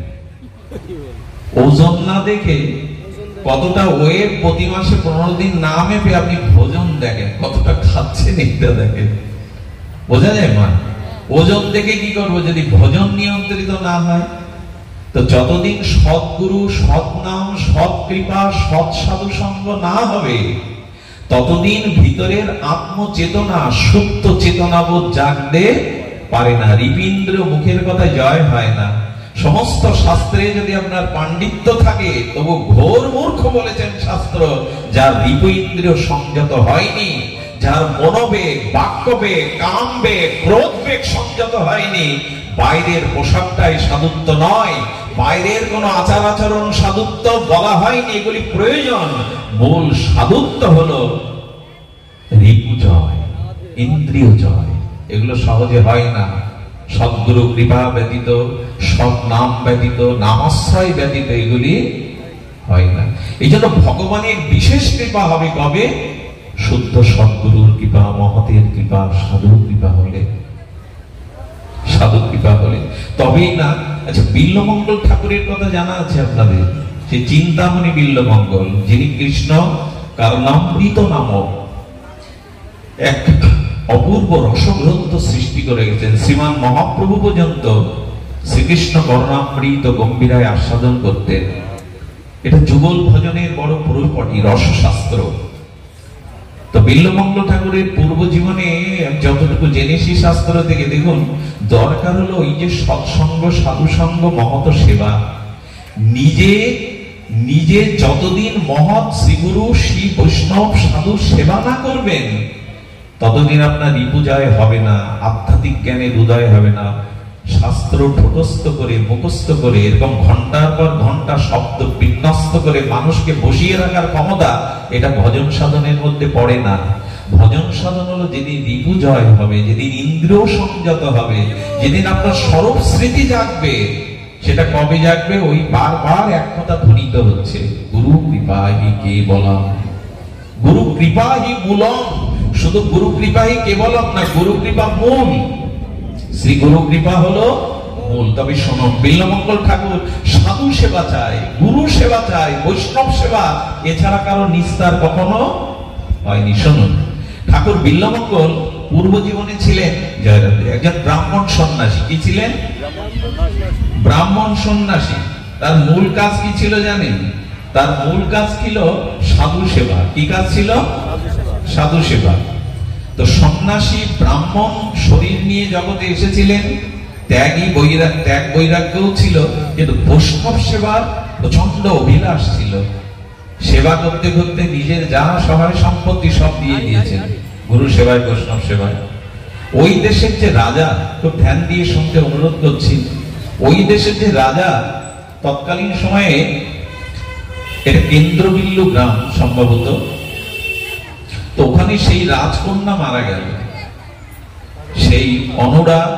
ওজন না দেখে কতটা ওয়েট, প্রতি মাসে 15 দিন না মেপে আপনি ভোজন দেখেন, কতটা খাচ্ছেন এটা দেখেন। বোঝা যায় মা? ওজন দেখে কি করবো যদি ভোজন নিয়ন্ত্রিত না হয়? তো যতদিন সৎগুরু, সৎ নাম, সৎ কৃপা, সৎ সাধু সঙ্গ না হবে, ততদিন ভিতরের আত্মচেতনা, সুপ্ত চেতনাবোধ জাগতে পারে না। রিপীন্দ্র মুখের কথা জয় হয় না। সমস্ত শাস্ত্রে যদি আপনার পাণ্ডিত্য থাকে, তবু ঘোর মূর্খ বলেছেন শাস্ত্র যার রিপীন্দ্রিয় সংযত হয়নি, যার মনোবেগ, বাক্যবেগ, কামবেগ, ক্রোধবেগ সংযত হয়নি। বাইরের পোশাকটাই সাধুত্ব নয়, বাইরের কোন আচার আচরণ সাধুত্ব বলা হয়নি, এগুলি প্রয়োজন। মূল সাধুত্ব হলো রিপু জয়, ইন্দ্রিয় জয়। এগুলো সহজে হয় না। সদ্গুরু কৃপা ব্যতীত, সৎ নাম ব্যতীত, নামাশ্রয় ব্যতীত এগুলি হয় না। এই জন্য ভগবানের বিশেষ কৃপা হবে কবে? শুদ্ধ সদ্গুরুর কৃপা, মহতের কৃপা, সাধুর কৃপা হলে, সাধু কৃপা হলে তবেই না। আচ্ছা, বিল্বমঙ্গল ঠাকুরের কথা জানা আছে আপনাদের? সে চিন্তামণি বিল্বমঙ্গল, যিনি কৃষ্ণ কারণামৃত নামক এক অপূর্ব রসগ্রন্থ সৃষ্টি করে গেছেন। শ্রীমান মহাপ্রভু পর্যন্ত শ্রীকৃষ্ণ করুণামৃত গম্ভীরায় আস্বাদন করতেন। এটা যুগল ভজনের বড় পরিপাটি রসশাস্ত্র। তো বিল্বমঙ্গল ঠাকুরের পূর্ব জীবনে যতটুকু জেনেছি শাস্ত্র থেকে, দেখুন দরকার হলো ওই যে সৎসঙ্গ, সাধুসঙ্গ, মহৎ সেবা। নিজে যতদিন মহৎ শ্রীগুরু, শ্রী বৈষ্ণব, সাধু সেবা না করবেন, ততদিন আপনার রিপুজয় হবে না, আধ্যাত্মিক জ্ঞানের উদয় হবে না। শাস্ত্র ঠোঁটস্থ করে, মুখস্থ করে, এরকম ঘন্টার পর ঘন্টা শব্দ বিন্যস্ত করে মানুষকে বসিয়ে রাখার ক্ষমতা, এটা ভজন সাধনের মধ্যে পড়ে না। ভজন সাধন হলো যেদিন রিপু জয় হবে, যেদিন ইন্দ্রিয় সংযত হবে, যেদিন আপনার স্বরূপ স্মৃতি জাগবে। সেটা কবে জাগবে? ওই বারবার এক কথা ধ্বনিত হচ্ছে, গুরু কৃপাহি কেবলম, গুরু কৃপাহি মূলম। শুধু গুরু কৃপাহি কেবলম না, গুরু কৃপা মূল। শ্রী গুরু কৃপা হলো মূল। তবে শোনো, বিল্বমঙ্গল ঠাকুর সাধু সেবা চায়, গুরু সেবা চায়, বৈষ্ণব সেবা, এছাড়া কারো নিস্তার কখনো হয়নি। শুনুন, ঠাকুর বিল্বমঙ্গল পূর্ব জীবনে ছিলেন একজন ব্রাহ্মণ সন্ন্যাসী। কি ছিলেন? ব্রাহ্মণ সন্ন্যাসী। তার মূল কাজ কি ছিল জানেন? তার মূল কাজ ছিল সাধু সেবা। কি কাজ ছিল? সাধু সেবা। তো সন্ন্যাসী ব্রাহ্মণ শরীর নিয়ে জগতে এসেছিলেন, ত্যাগ বৈরাগ্যও ছিল, কিন্তু বৈষ্ণব সেবার প্রচন্ড অভিলাষ ছিল। সেবা করতে করতে নিজের যা সহায় সম্পত্তি সব দিয়ে দিয়েছেন গুরু সেবায়, বৈষ্ণব সেবায়। ওই দেশের যে রাজা, খুব ধ্যান দিয়ে শুনতে অনুরোধ করছি, ওই দেশের যে রাজা তৎকালীন সময়ে, এটা কেন্দ্রবিল্লু গ্রাম সম্ভবত, তো ওখানে সেই রাজকন্যা মারা গেল। সেই অনুরাগ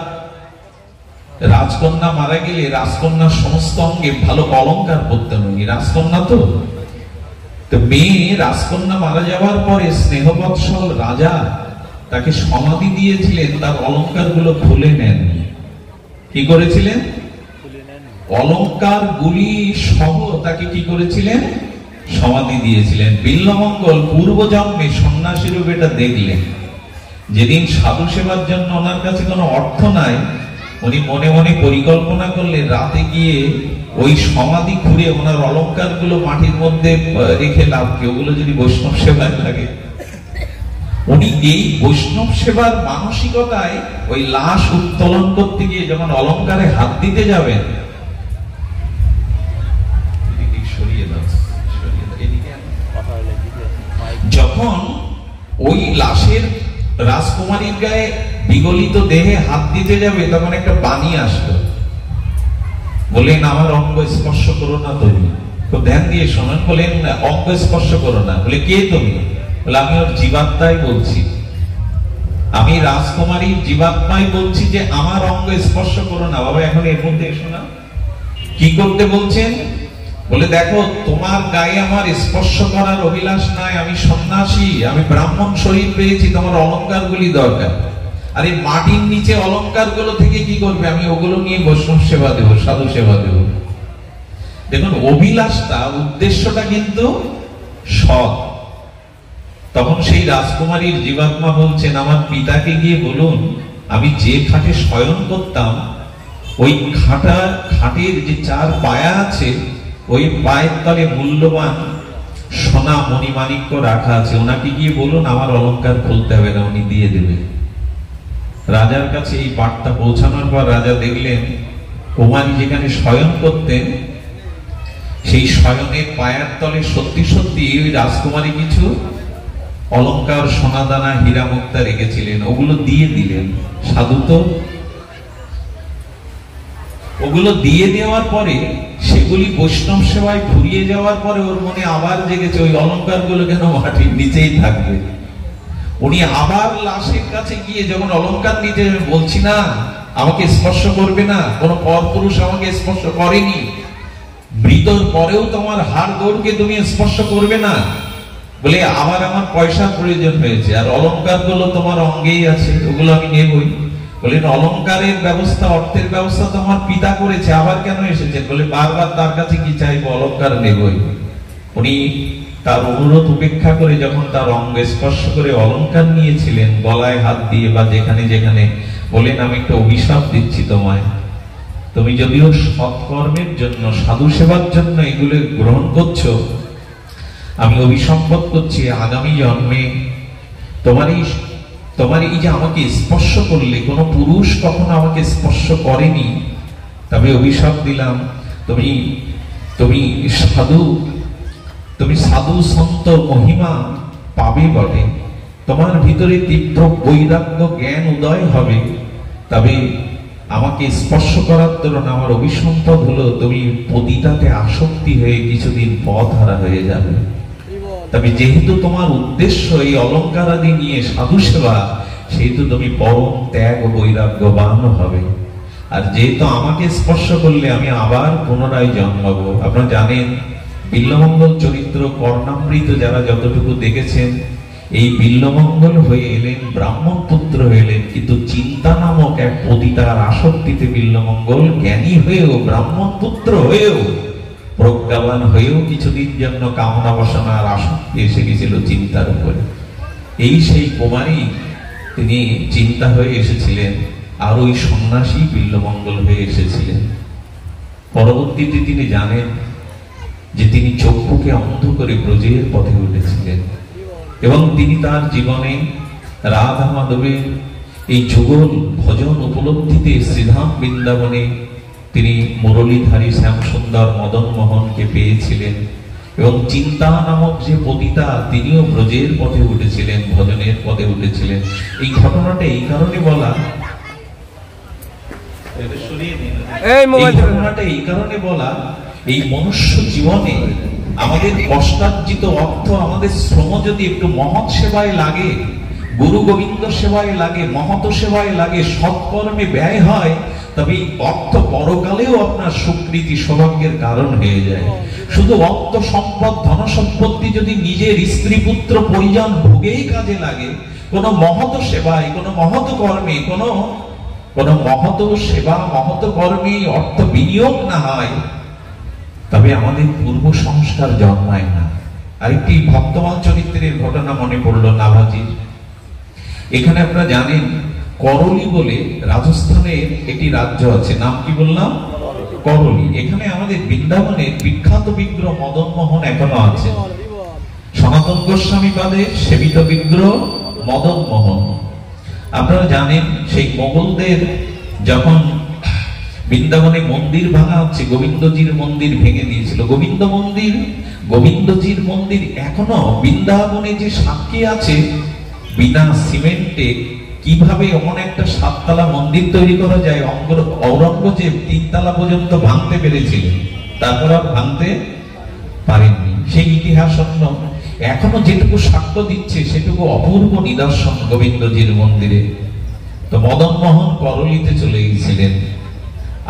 রাজকন্যা মারা গেলে রাজকন্যার সমস্ত অঙ্গে ভালো অলংকার পরতেন উনি, রাজকন্যা তো। মেয়ে রাজকন্যা মারা যাওয়ার পরে স্নেহবৎসল রাজা তাকে সমাধি দিয়েছিলেন, তার অলংকার গুলো খুলে নেন। কি করেছিলেন? অলংকার গুলি সহ তাকে কি করেছিলেন? সমাধি দিয়েছিলেন। বিল্বমঙ্গল পূর্ব জন্মে সন্ন্যাসী রূপে এটা দেখলেন। যেদিন সাধু সেবার জন্য ওনার কাছে কোনো অর্থ নাই, উনি মনে মনে পরিকল্পনা করলেন রাতে গিয়ে ওই সমাধি খুঁড়ে ওনার অলংকার গুলো মাটির মধ্যে রেখে লাভ কি, ওগুলো যদি বৈষ্ণব সেবায় লাগে। উনি এই বৈষ্ণব সেবার মানসিকতায় ওই লাশ উত্তোলন করতে গিয়ে যখন অলংকারে হাত দিতে যাবেন, যখন ওই লাশের রাজকুমারীর গায়ে বিগলিত দেহে হাত দিতে যাবে, তখন একটা বাণী আসলো, বললেন আমার অঙ্গ স্পর্শ করো না তুমি। খুব ধ্যান দিয়ে শোনেন। বলেন অঙ্গ স্পর্শ করো না। বলে কে তুমি? বলে আমি ওর জীবাত্মাই বলছি, আমি রাজকুমারীর জীবাত্মাই বলছি যে আমার অঙ্গ স্পর্শ করো না। বাবা এখন এর মধ্যে এসো না। কি করতে বলছেন? বলে দেখো, তোমার গায়ে আমার স্পর্শ করার অভিলাষ নাই, আমি সন্ন্যাসী, আমি ব্রাহ্মণ শরীর পেয়েছি, তোমার অলংকার গুলি দরকার। আর এই মাটির নিচে অলংকার গুলো থেকে কি করবে? আমি ওগুলো নিয়ে বৈষ্ণব সেবা দেব, সাধু সেবা দেব। দেখুন অভিলাষটা, উদ্দেশ্যটা কিন্তু সৎ। তখন সেই রাজকুমারীর জীবাত্মা বলছেন, আমার পিতাকে গিয়ে বলুন আমি যে খাটে শয়ন করতাম, ওই খাটের যে 4 পায়া আছে, ওই পায়ের তলে মূল্যবান সোনা মণিমাণিক্য রাখা আছে, ওনাকে গিয়ে বলুন আমার অলংকার খুলতে হবে না, উনি দিয়ে দেবে। রাজার কাছে এই বার্তা পৌঁছানোর পর রাজা দেখলেন কুমারী যেখানে শয়ন করতেন সেই শয়নের পায়ের তলে সত্যি সত্যি ওই রাজকুমারী কিছু অলংকার, সোনাদানা, হীরা মুক্তা রেখেছিলেন, ওগুলো দিয়ে দিলেন। সাধু তো ওগুলো দিয়ে দেওয়ার পরে সেগুলি বৈষ্ণব সেবায় ফুরিয়ে যাওয়ার পরে ওর মনে আবার জেগেছে ওই অলংকার গুলো কেন মাটির নিচেই থাকবে। উনি আবার লাশের কাছে গিয়ে যখন অলংকার নিতে, বলছি না আমাকে স্পর্শ করবে না, কোন পরপুরুষ আমাকে স্পর্শ করেনি, মৃতর পরেও তোমার হাড় গোড়কে তুমি স্পর্শ করবে না বলে আবার আমার পয়সার প্রয়োজন হয়েছে, আর অলংকার গুলো তোমার অঙ্গেই আছে, ওগুলো আমি নেবই। বলেন অলংকারের ব্যবস্থা, অর্থের ব্যবস্থা তো আমার পিতা করেছে, আবার কেন এসেছেন? বলে বারবার তার কাছে কি চাইবো, অলংকার নেবই। উনি তার অনুরোধ উপেক্ষা করে যখন তার অঙ্গ স্পর্শ করে অলংকার নিয়েছিলেন গলায় হাত দিয়ে বা যেখানে যেখানে, বলেন আমি একটা অভিশাপ দিচ্ছি তোমায়, তুমি যদিও সৎকর্মের জন্য, সাধু সেবার জন্য এগুলো গ্রহণ করছো, আমি অভিসম্পদ করছি আগামী জন্মে তোমার এই যে আমাকে স্পর্শ করলে, কোন পুরুষ কখনো আমাকে স্পর্শ করেনি, তবে অভিশাপ দিলাম তুমি সাধু সন্ত মহিমা পাবে বটে, তোমার ভিতরে তীব্র বৈরাগ্য জ্ঞান উদয় হবে, তবে আমাকে স্পর্শ করার দরুন আমার অভিসম্পদ হলো তুমি পতিতাতে আসক্তি হয়ে কিছুদিন পথহারা হয়ে যাবে। তবে যেহেতু তোমার উদ্দেশ্য এই অলংকার আদি নিয়ে সাধু সেবা, সেহেতু তুমি পরম ত্যাগ ও বৈরাগ্যবান হবে। আর যেহেতু আমাকে স্পর্শ করলে আমি আবার পুনরায় জন্মাবো। আপনারা জানেন বিল্বমঙ্গল চরিত্র কর্ণামৃত যারা যতটুকু দেখেছেন, এই বিল্বমঙ্গল হয়ে এলেন, ব্রাহ্মণ পুত্র হইলেন, কিন্তু চিন্তা নামক এক পতিতার আসক্তিতে বিল্বমঙ্গল জ্ঞানী হয়েও, ব্রাহ্মণ পুত্র হয়েও, প্রজ্ঞাবান হয়েও কিছুদিন জন্য কামনা বাসনার আসক্তি এসে গেছিল চিন্তার উপরে। এই সেই কুমারী, তিনি চিন্তা হয়ে এসেছিলেন, আর ওই সন্ন্যাসী বিল্বমঙ্গল হয়ে এসেছিলেন। পরবর্তীতে তিনি জানেন যে তিনি চক্ষুকে অন্ধ করে ব্রজের পথে উঠেছিলেন এবং তিনি তার জীবনে রাধা মাধবের এই যুগল ভজন উপলব্ধিতে শ্রীধাম বৃন্দাবনে তিনি মুরলীধারী শ্যাম সুন্দর মদন মোহনকে পেয়েছিলেন এবং চিন্তা নামক যে পতিতা, তিনিও ব্রজের পথে উঠেছিলেন, ভজনের পথে উঠেছিলেন। এই ঘটনাটা এই কারণে বলা, এই মনুষ্য জীবনে আমাদের কষ্টার্জিত অর্থ, আমাদের শ্রম যদি একটু মহৎ সেবায় লাগে, গুরু গোবিন্দ সেবায় লাগে, মহৎ সেবায় লাগে, সৎকর্মে ব্যয় হয়, তবে এই অর্থ পরকালেও আপনার সুকৃতি সৌভাগ্যের কারণ হয়ে যায়। শুধু অর্থ সম্পদ, ধন সম্পত্তি যদি নিজের স্ত্রী পুত্র পরিজন ভোগেই কাজে লাগে, কোন মহৎ সেবায়, কোন মহৎ কর্মে, কোন মহৎ সেবা, মহৎ কর্মে অর্থ বিনিয়োগ না হয়, তবে আমাদের পূর্ব সংস্কার জন্মায় না। আরেকটি ভক্তমান চরিত্রের ঘটনা মনে পড়লো নাভাজির। এখানে আপনারা জানেন করলি বলে রাজস্থানের একটি রাজ্য আছে, নাম কি বললাম? করলি। এখানে আমাদের বৃন্দাবনের বিখ্যাত বিগ্রহ মদন মোহন এখনো আছে, সনাতন গোস্বামী পাদের সেবিত বিগ্রহ মদন মোহন। আপনারা জানেন সেই মোগলদের যখন বৃন্দাবনে মন্দির ভাঙা হচ্ছে, গোবিন্দজির মন্দির ভেঙে দিয়েছিল। গোবিন্দজির মন্দির এখনো বৃন্দাবনে যে সাক্ষী আছে, বিনা সিমেন্টে কিভাবে এমন একটা 7 তলা মন্দির তৈরি করা যায়, ঔরঙ্গজেব 3 তলা পর্যন্ত ভাঙতে পেরেছিলেন, তারপর আর ভাঙতে পারেননি। সেই ইতিহাস এখনো যেটুকু সাক্ষ্য দিচ্ছে সেটুকু অপূর্ব নিদর্শন গোবিন্দজির মন্দিরে। তো মদন মোহন করলিতে চলে গিয়েছিলেন।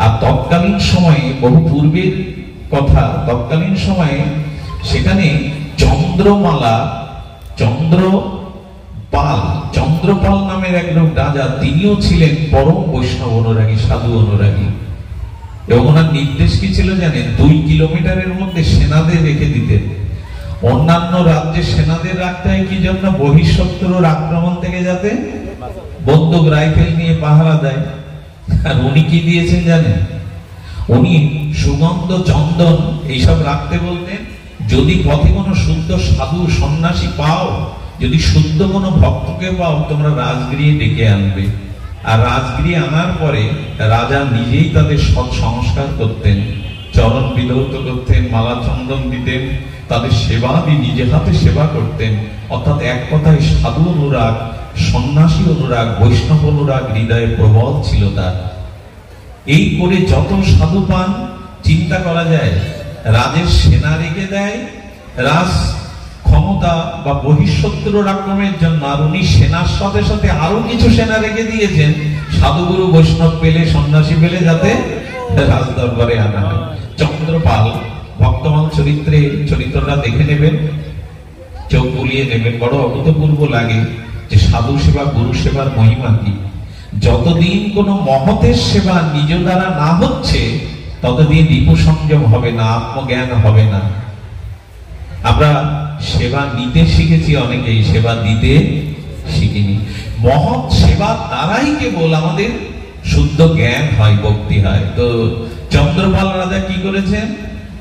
আর তৎকালীন সময়ে, বহু পূর্বের কথা, তৎকালীন সময়ে সেখানে চন্দ্রপাল নামের এক লোক রাজা, তিনিও ছিলেন পরম বৈষ্ণব অনুরাগী, সাধু অনুরাগী। এবং ওনার নির্দেশ কি ছিল জানেন? 2 কিলোমিটারের মধ্যে সেনাদের রেখে দিতেন। অন্যান্য রাজ্যে সেনাদের রাখতে হয় কি জন্য? বহিঃশত্রুর আক্রমণ থেকে যাতে বন্দুক রাইফেল নিয়ে পাহারা দেয়। আর উনি কি দিয়েছেন জানেন? উনি সুগন্ধ, চন্দন এইসব রাখতে বলতেন। যদি পথে কোনো শুদ্ধ সাধু সন্ন্যাসী পাও, যদি শুদ্ধ কোনো ভক্তকে পাও, তোমরা রাজগৃহে ডেকে আনবে। আর রাজগৃহে আনার পরে রাজা নিজেই তাদের সৎ সংস্কার করতেন, চরণ বিধৌত করতেন, মালা চন্দন দিতেন, তাদের সেবা দিয়ে নিজে হাতে সেবা করতেন। অর্থাৎ এক কথায় সাধু অনুরাগ, সন্ন্যাসী অনুরাগ, বৈষ্ণব অনুরাগ হৃদয়ে প্রবল ছিল তার। এই করে যত সাধু পান চিন্তা করা যায়, রাজের সেনা রেখে দেয় রাজ ক্ষমতা বা বহিঃশত্রুর আক্রমণের জন্য, আর উনি সেনার সাথে সাথে আরো কিছু সেনা রেখে দিয়েছেন সাধুগুরু বৈষ্ণব পেলে, সন্ন্যাসী পেলে যাতে রাজ দরবারে আনা হয়। চন্দ্রপাল ভক্তমান চরিত্রে চরিত্রটা দেখে নেবেন, চোখ বুলিয়ে নেবেন, বড় অভূতপূর্ব লাগে যে সাধু সেবা গুরু সেবার মহিমা কি। যতদিন কোন মহতের সেবা নিজ দ্বারা না হচ্ছে ততদিন রিপু সংযম হবে না, আত্মজ্ঞান হবে না। আমরা সেবা নিতে শিখেছি অনেকেই, সেবা দিতে শিখিনি। মহৎ সেবার দ্বারাই কেবল আমাদের শুদ্ধ জ্ঞান হয়, ভক্তি হয়। তো চন্দ্রপাল রাজা কি করেছেন,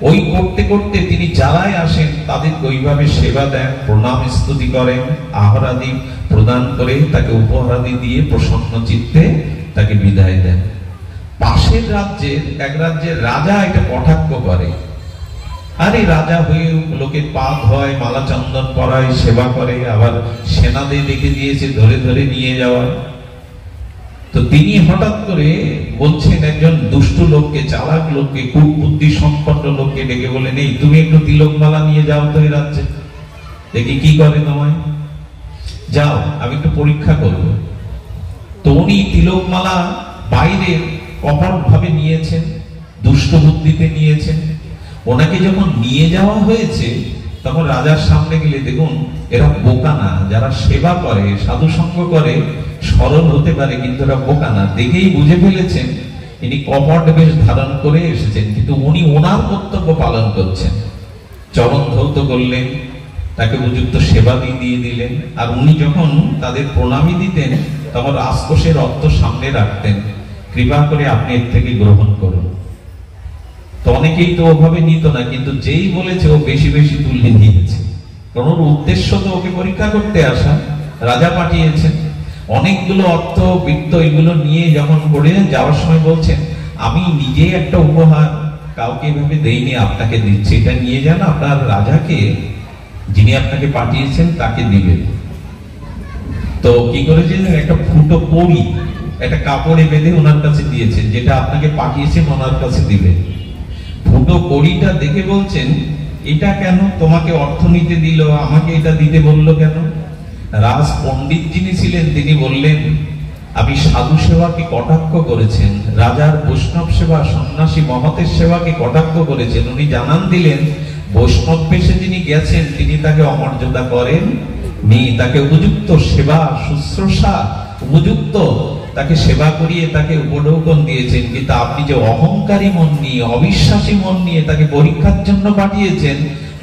ওই করতে করতে তিনি যারাই আসেন তাদেরকে ওইভাবে সেবা দেন, প্রণাম স্তুতি করেন, আহারাদি প্রদান করে তাকে উপহারাদি দিয়ে প্রসন্ন চিত্তে তাকে বিদায় দেন। পাশের রাজ্যের এক রাজ্যের রাজা এটা কটাক্ষ করে, আরে রাজা হয়ে লোকের পা ধোয়, মালা চন্দন পরায়, সেবা করে, আবার সেনাদের রেখে দিয়েছে ধরে ধরে নিয়ে যাওয়া। তো তিনি হঠাৎ করে বলছেন একজন দুষ্ট লোককে, চালাক লোককে, কুবুদ্ধি সম্পন্ন লোককে ডেকে বলেন, এই তুমি একটু তিলকমালা নিয়ে যাও তো এই রাজ্যে, দেখি কি করে তোমায়, যাও আমি একটু পরীক্ষা করব। তো উনি তিলকমালা বাইরে কপট ভাবে নিয়েছেন, দুষ্ট বুদ্ধিতে নিয়েছেন। ওনাকে যখন নিয়ে যাওয়া হয়েছে তখন রাজার সামনে গেলে দেখুন এরা বোকা না, যারা সেবা করে সাধু সঙ্গ করে সরল হতে পারে, কিন্তু এরা বোকা না। দেখেই বুঝে ফেলেছেন ইনি কপট বেশ ধারণ করে এসেছেন, কিন্তু উনি ওনার কর্তব্য পালন করছেন। চরণ ধৌত করলেন, তাকে উপযুক্ত সেবা দিয়ে দিলেন। আর উনি যখন তাদের প্রণামী দিতেন তখন রাজকোষের অর্থ সামনে রাখতেন, কৃপা করে আপনি এর থেকে গ্রহণ করুন। তো অনেকেই তো ওভাবে নিত না, কিন্তু যেই বলেছে ও বেশি বেশি তুলে দিয়েছে, কারণ ওর উদ্দেশ্য তো ওকে পরীক্ষা করতে আসা। রাজা পাঠিয়েছেন, অনেকগুলো অর্থ বৃত্ত এগুলো নিয়ে যখন করে যাওয়ার সময় বলছেন, আমি নিজে একটা উপহার কাউকে এভাবে দেইনি, আপনাকে দিচ্ছি, এটা নিয়ে যান আপনার রাজাকে, যিনি আপনাকে পাঠিয়েছেন তাকে দিবেন। তো কি করেছেন, একটা ফুটো কড়ি একটা কাপড়ে বেঁধে ওনার কাছে দিয়েছেন, যেটা আপনাকে পাঠিয়েছেন ওনার কাছে দিবেন। ফুটো কড়িটা দেখে বলছেন, এটা কেন তোমাকে অর্থ নিতে দিল, আমাকে এটা দিতে বললো কেন? রাজ পণ্ডিত যিনি ছিলেন তিনি বললেন, আপনি সাধু সেবাকে কটাক্ষ করেছেন, রাজার বৈষ্ণব সেবা, সন্ন্যাসী মহতের সেবাকে কটাক্ষ করেছেন। উনি জানান দিলেন, বৈষ্ণব বেশে যিনি গেছেন তিনি তাকে অমর্যাদা করেন নি, তাকে উপযুক্ত সেবা শুশ্রূষা, উপযুক্ত তাকে সেবা করিয়ে তাকে উপঢৌকন দিয়েছেন। কিন্তু আপনি যে অহংকারী মন নিয়ে, অবিশ্বাসী মন নিয়ে তাকে পরীক্ষার জন্য পাঠিয়েছেন,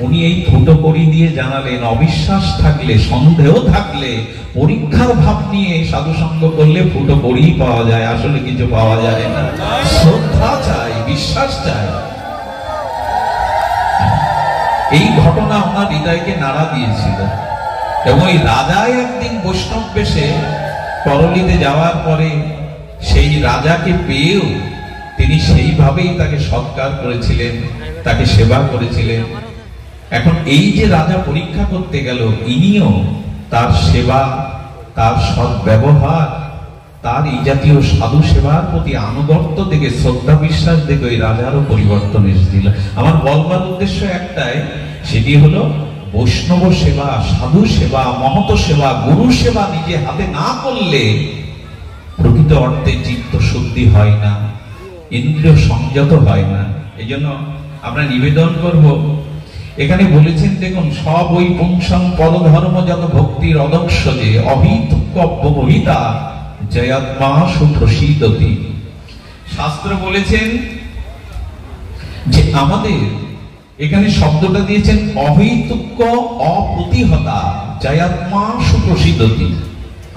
উনি এই ফুটো কড়ি দিয়ে জানালেন, অবিশ্বাস থাকলে, সন্দেহ থাকলে, পরীক্ষার ভাব নিয়ে সাধু সঙ্গ করলে ফুটো কড়ি পাওয়া যায়, আসলে কিছু পাওয়া যায় না। শ্রদ্ধা চাই, বিশ্বাস চাই। এই ঘটনা ওনার হৃদয়কে নাড়া দিয়েছিল। এবং এই রাজাই একদিন বৈষ্ণব বেশে করলিতে যাওয়ার পরে সেই রাজাকে পেয়েও তিনি সেইভাবেই তাকে সৎকার করেছিলেন, তাকে সেবা করেছিলেন। এখন এই যে রাজা পরীক্ষা করতে গেল, ইনিও তার সেবা, তার সৎ ব্যবহার, তার এই জাতীয় সাধু সেবার প্রতি আনুগত্য দেখে, শ্রদ্ধা বিশ্বাস দেখে ওই রাজারও পরিবর্তন এসেছিল। আমার বলবার উদ্দেশ্য একটাই, সেটি হলো বৈষ্ণব সেবা, সাধু সেবা, মহত সেবা, গুরু সেবা নিজে হাতে না করলে প্রকৃত অর্থে চিত্ত শুদ্ধি হয় না, ইন্দ্রিয় সংযত হয় না। এই জন্য আমরা নিবেদন করব, এখানে বলেছেন দেখুন, সব ওই পুংসং পরধর্ম যত ভক্তির অদক্ষ যে অহিতা জয়াত্মা সুপ্রসিদতি। শাস্ত্র বলেছেন যে আমাদের এখানে শব্দটা দিয়েছেন অহৈতুক্য অপ্রতিহতা জয়াত্মা সুপ্রসিদতি।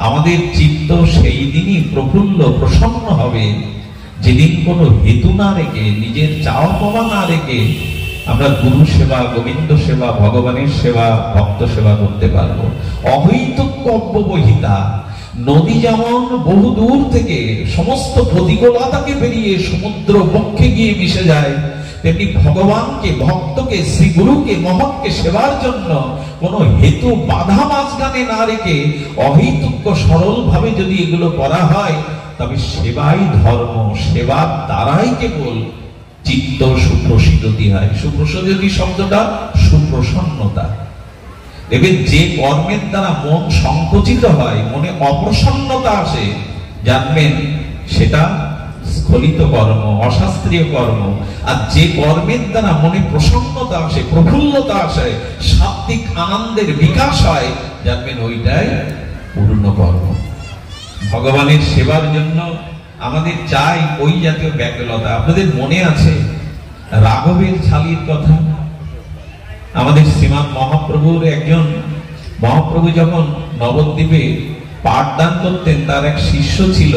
আমাদের চিত্ত সেই দিনই প্রফুল্ল প্রসন্ন হবে যেদিন কোনো হেতু না রেখে, নিজের চাওয়া পাওয়া না রেখে আমরা গুরু সেবা, গোবিন্দ সেবা, ভগবানের সেবা, ভক্ত সেবা করতে পারবো। অহৈতুক্য অব্যবহিতা, নদী যেমন বহু দূর থেকে সমস্ত প্রতিকূলতাকে পেরিয়ে সমুদ্র বক্ষে গিয়ে মিশে যায়, তেমনি ভগবানকে, ভক্তকে, শ্রী গুরুকে, মহৎকে সেবার জন্য কোনো হেতু বাধা মাঝখানে না রেখে অহেতুক সরল ভাবে যদি এগুলো করা হয়, তবে সেবাই ধর্ম। সেবার দ্বারাই কেবল চিত্ত সুপ্রসিদ্ধি হয়। সুপ্রসিদ্ধি শব্দটা সুপ্রসন্নতা। দেখবেন যে কর্মের দ্বারা মন সংকুচিত হয়, মনে অপ্রসন্নতা আসে, জানবেন সেটা স্খলিত কর্ম, অশাস্ত্রীয় কর্ম। আর যে কর্মের দ্বারা মনে প্রসন্নতা আসে, প্রফুল্লতা আসে, সাত্বিক আনন্দের বিকাশ হয়, জানবেন ওইটাই পূর্ণ কর্ম। ভগবানের সেবার জন্য আমাদের চাই ওই জাতীয় ব্যাকুলতা। আপনাদের মনে আছে রাঘবের ছালির কথা? আমাদের শ্রীমান মহাপ্রভুর একজন, মহাপ্রভু যখন নবদ্বীপে পাঠদান করতেন, তার এক শিষ্য ছিল,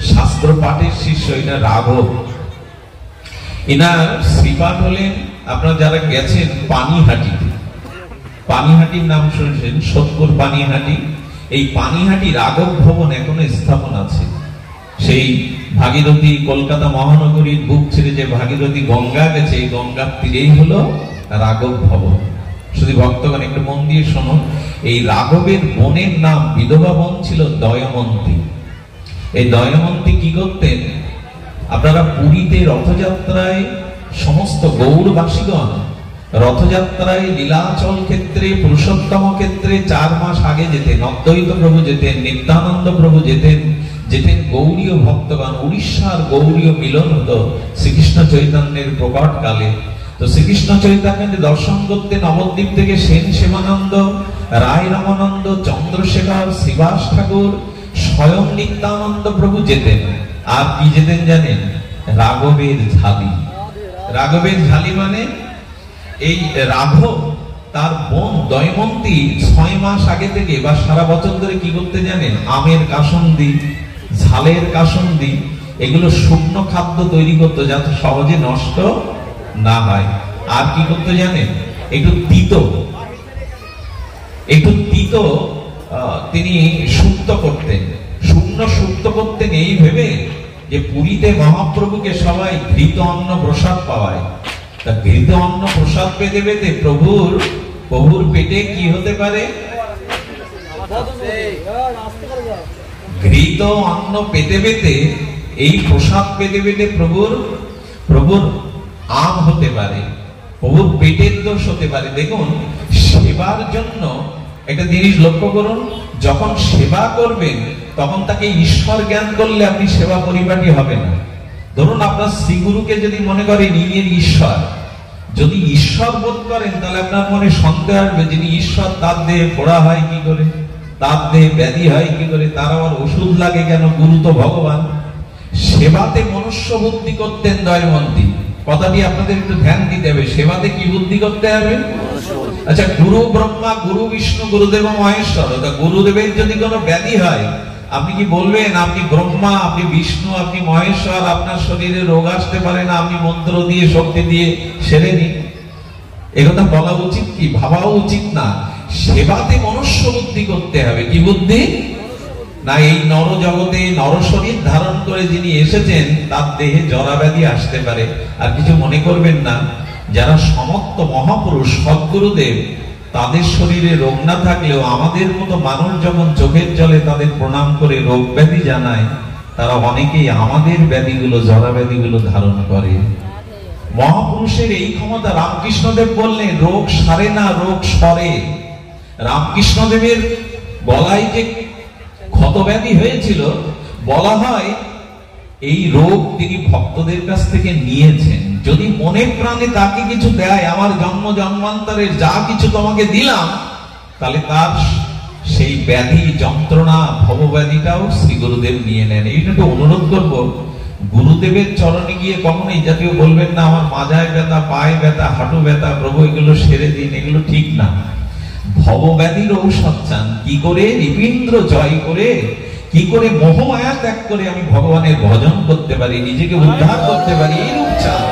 শাস্ত্র পাঠের শিষ্য, এটা রাঘব। এনার শ্রীপাঠ হলেন, আপনারা যারা গেছেন পানিহাটিতে, পানিহাটির নাম শুনেছেন, সোদপুর পানিহাটি। এই পানিহাটি রাঘব ভবন এখনো স্থাপন আছে। সেই ভাগীরথী, কলকাতা মহানগরীর বুক ছেড়ে যে ভাগীরথী গঙ্গা গেছে, এই গঙ্গার তীরেই হলো রাঘব ভবন। শুধু ভক্তগণ একটু মন দিয়ে শোনো, এই রাঘবের বোনের নাম, বিধবা বোন ছিল দয়মন্তী। এই দয়মন্তী কি করতেন? আপনারা পুরীতে রথযাত্রায় সমস্ত গৌরবাসীগণ রথযাত্রায় লীলাচল ক্ষেত্রে, পুরুষোত্তম ক্ষেত্রে 4 মাস আগে যেতেন। অদ্বৈত প্রভু যেতেন, নিত্যানন্দ প্রভু যেতেন, গৌরীয় ভক্তগণ। উড়িষ্যার গৌরীয় মিলন হতো শ্রীকৃষ্ণ চৈতন্যের প্রকট কালে। তো শ্রীকৃষ্ণ চৈতন্যকে দর্শন করতে নবদ্বীপ থেকে সেন সেবানন্দ, রায় রামানন্দ, চন্দ্রশেখর, শ্রীবাস ঠাকুর, স্বয়ং নিত্যানন্দ প্রভু যেতেন। আর কি যেতেন জানেন? রাঘবের ঝালি। রাঘবের ঝালি মানে এই রাঘব তার বোন দয়মন্তী 6 মাস আগে থেকে বা সারা বছর ধরে কি করতে জানেন? আমের কাসন্দি, ঝালের কাসন্দি, এগুলো শুকনো খাদ্য তৈরি করতে, যাতে সহজে নষ্ট না হয়। আর কি করতে জানেন? একটু তিতো তিনি সুক্ত করতেন, শুকনো সুক্ত করতেন, এই ভেবে যে পুরীতে মহাপ্রভুকে সবাই ঘৃত অন্ন প্রসাদ পাওয়ায়। তা ঘৃত অন্ন প্রসাদ পেতে পেতে প্রভুর পেটে কি হতে পারে? ঘৃত অন্ন পেতে পেতে, এই প্রসাদ পেতে পেতে প্রভুর আম হতে পারে, প্রভুর পেটের দোষ হতে পারে। দেখুন, সেবার জন্য একটা জিনিস লক্ষ্য করুন, যখন সেবা করবেন তখন তাকে ঈশ্বর জ্ঞান করলে আপনি সেবা পরিপাটি হবে না। ধরুন আপনার শ্রীগুরুকে যদি মনে করেন ইনি ঈশ্বর, যদি ঈশ্বর বোধ করেন, তাহলে আপনার মনে সন্দেহ আসবে, যিনি ঈশ্বর তার দেহে পোড়া হয় কি করে, তার দেহে ব্যাধি হয় কি করে, তার আবার ওষুধ লাগে কেন? গুরু তো ভগবান। সেবাতে মনুষ্য বুদ্ধি করতেন দয়মন্তী। কথাটি আপনাদের একটু ধ্যান দিতে হবে। সেবাতে কি বুদ্ধি করতে হবে? আচ্ছা, গুরু ব্রহ্মা, গুরু বিষ্ণু, গুরুদেব মহেশ্বর। গুরুদেবের যদি কোনো ব্যাধি হয়, আপনি কি বলবেন আপনি ব্রহ্মা, আপনি বিষ্ণু, আপনি মহেশ্বর, আপনার শরীরে রোগ আসতে পারে না, আপনি মন্ত্র দিয়ে, শক্তি দিয়ে সেরে নিন? একথা বলা উচিত কি? ভাবাও উচিত না। সেবাতে মনুষ্য বুদ্ধি করতে হবে। কি বুদ্ধি? না, এই নর জগতে নর শরীর ধারণ করে যিনি এসেছেন, তার দেহে জরা ব্যাধি আসতে পারে। আর কিছু মনে করবেন না, যারা সমস্ত মহাপুরুষ সদ্গুরুদেব, তাদের শরীরে রোগ না থাকলেও আমাদের মতো মানুষ যখন চোখের জলে তাদের প্রণাম করে রোগ ব্যাধি জানায়, তারা অনেকেই আমাদের ব্যাধিগুলো, জরা ব্যাধিগুলো ধারণ করে। মহাপুরুষের এই ক্ষমতা। রামকৃষ্ণদেব বললেন, রোগ সারে না, রোগ সরে। রামকৃষ্ণদেবের গলায় যে ক্ষতব্যাধি হয়েছিল, বলা হয় এই রোগ তিনি ভক্তদের কাছ থেকে নিয়েছেন। যদি মনে প্রাণে তাকে কিছু দেয়, আমার জন্ম জন্মান্তরের যা কিছু তোমাকে দিলাম, তাহলে তার সেই ব্যাধি, যন্ত্রণা, ভবব্যাধিটাও শ্রী গুরুদেব নিয়ে নেন। এইটা একটু অনুরোধ করবো, গুরুদেবের চরণে গিয়ে কখনোই জাতীয় বলবেন না আমার মাজায় ব্যথা, পায়ে ব্যথা, হাঁটু ব্যথা, প্রভু এগুলো সেরে দিন। এগুলো ঠিক না। ভবব্যাধির ঔষধ চান। কি করে? হৃদীন্দ্র জয় করে, কি করে মোহমায়া ত্যাগ করে আমি ভগবানের ভজন করতে পারি, নিজেকে উদ্ধার করতে পারি, এইরূপ চান।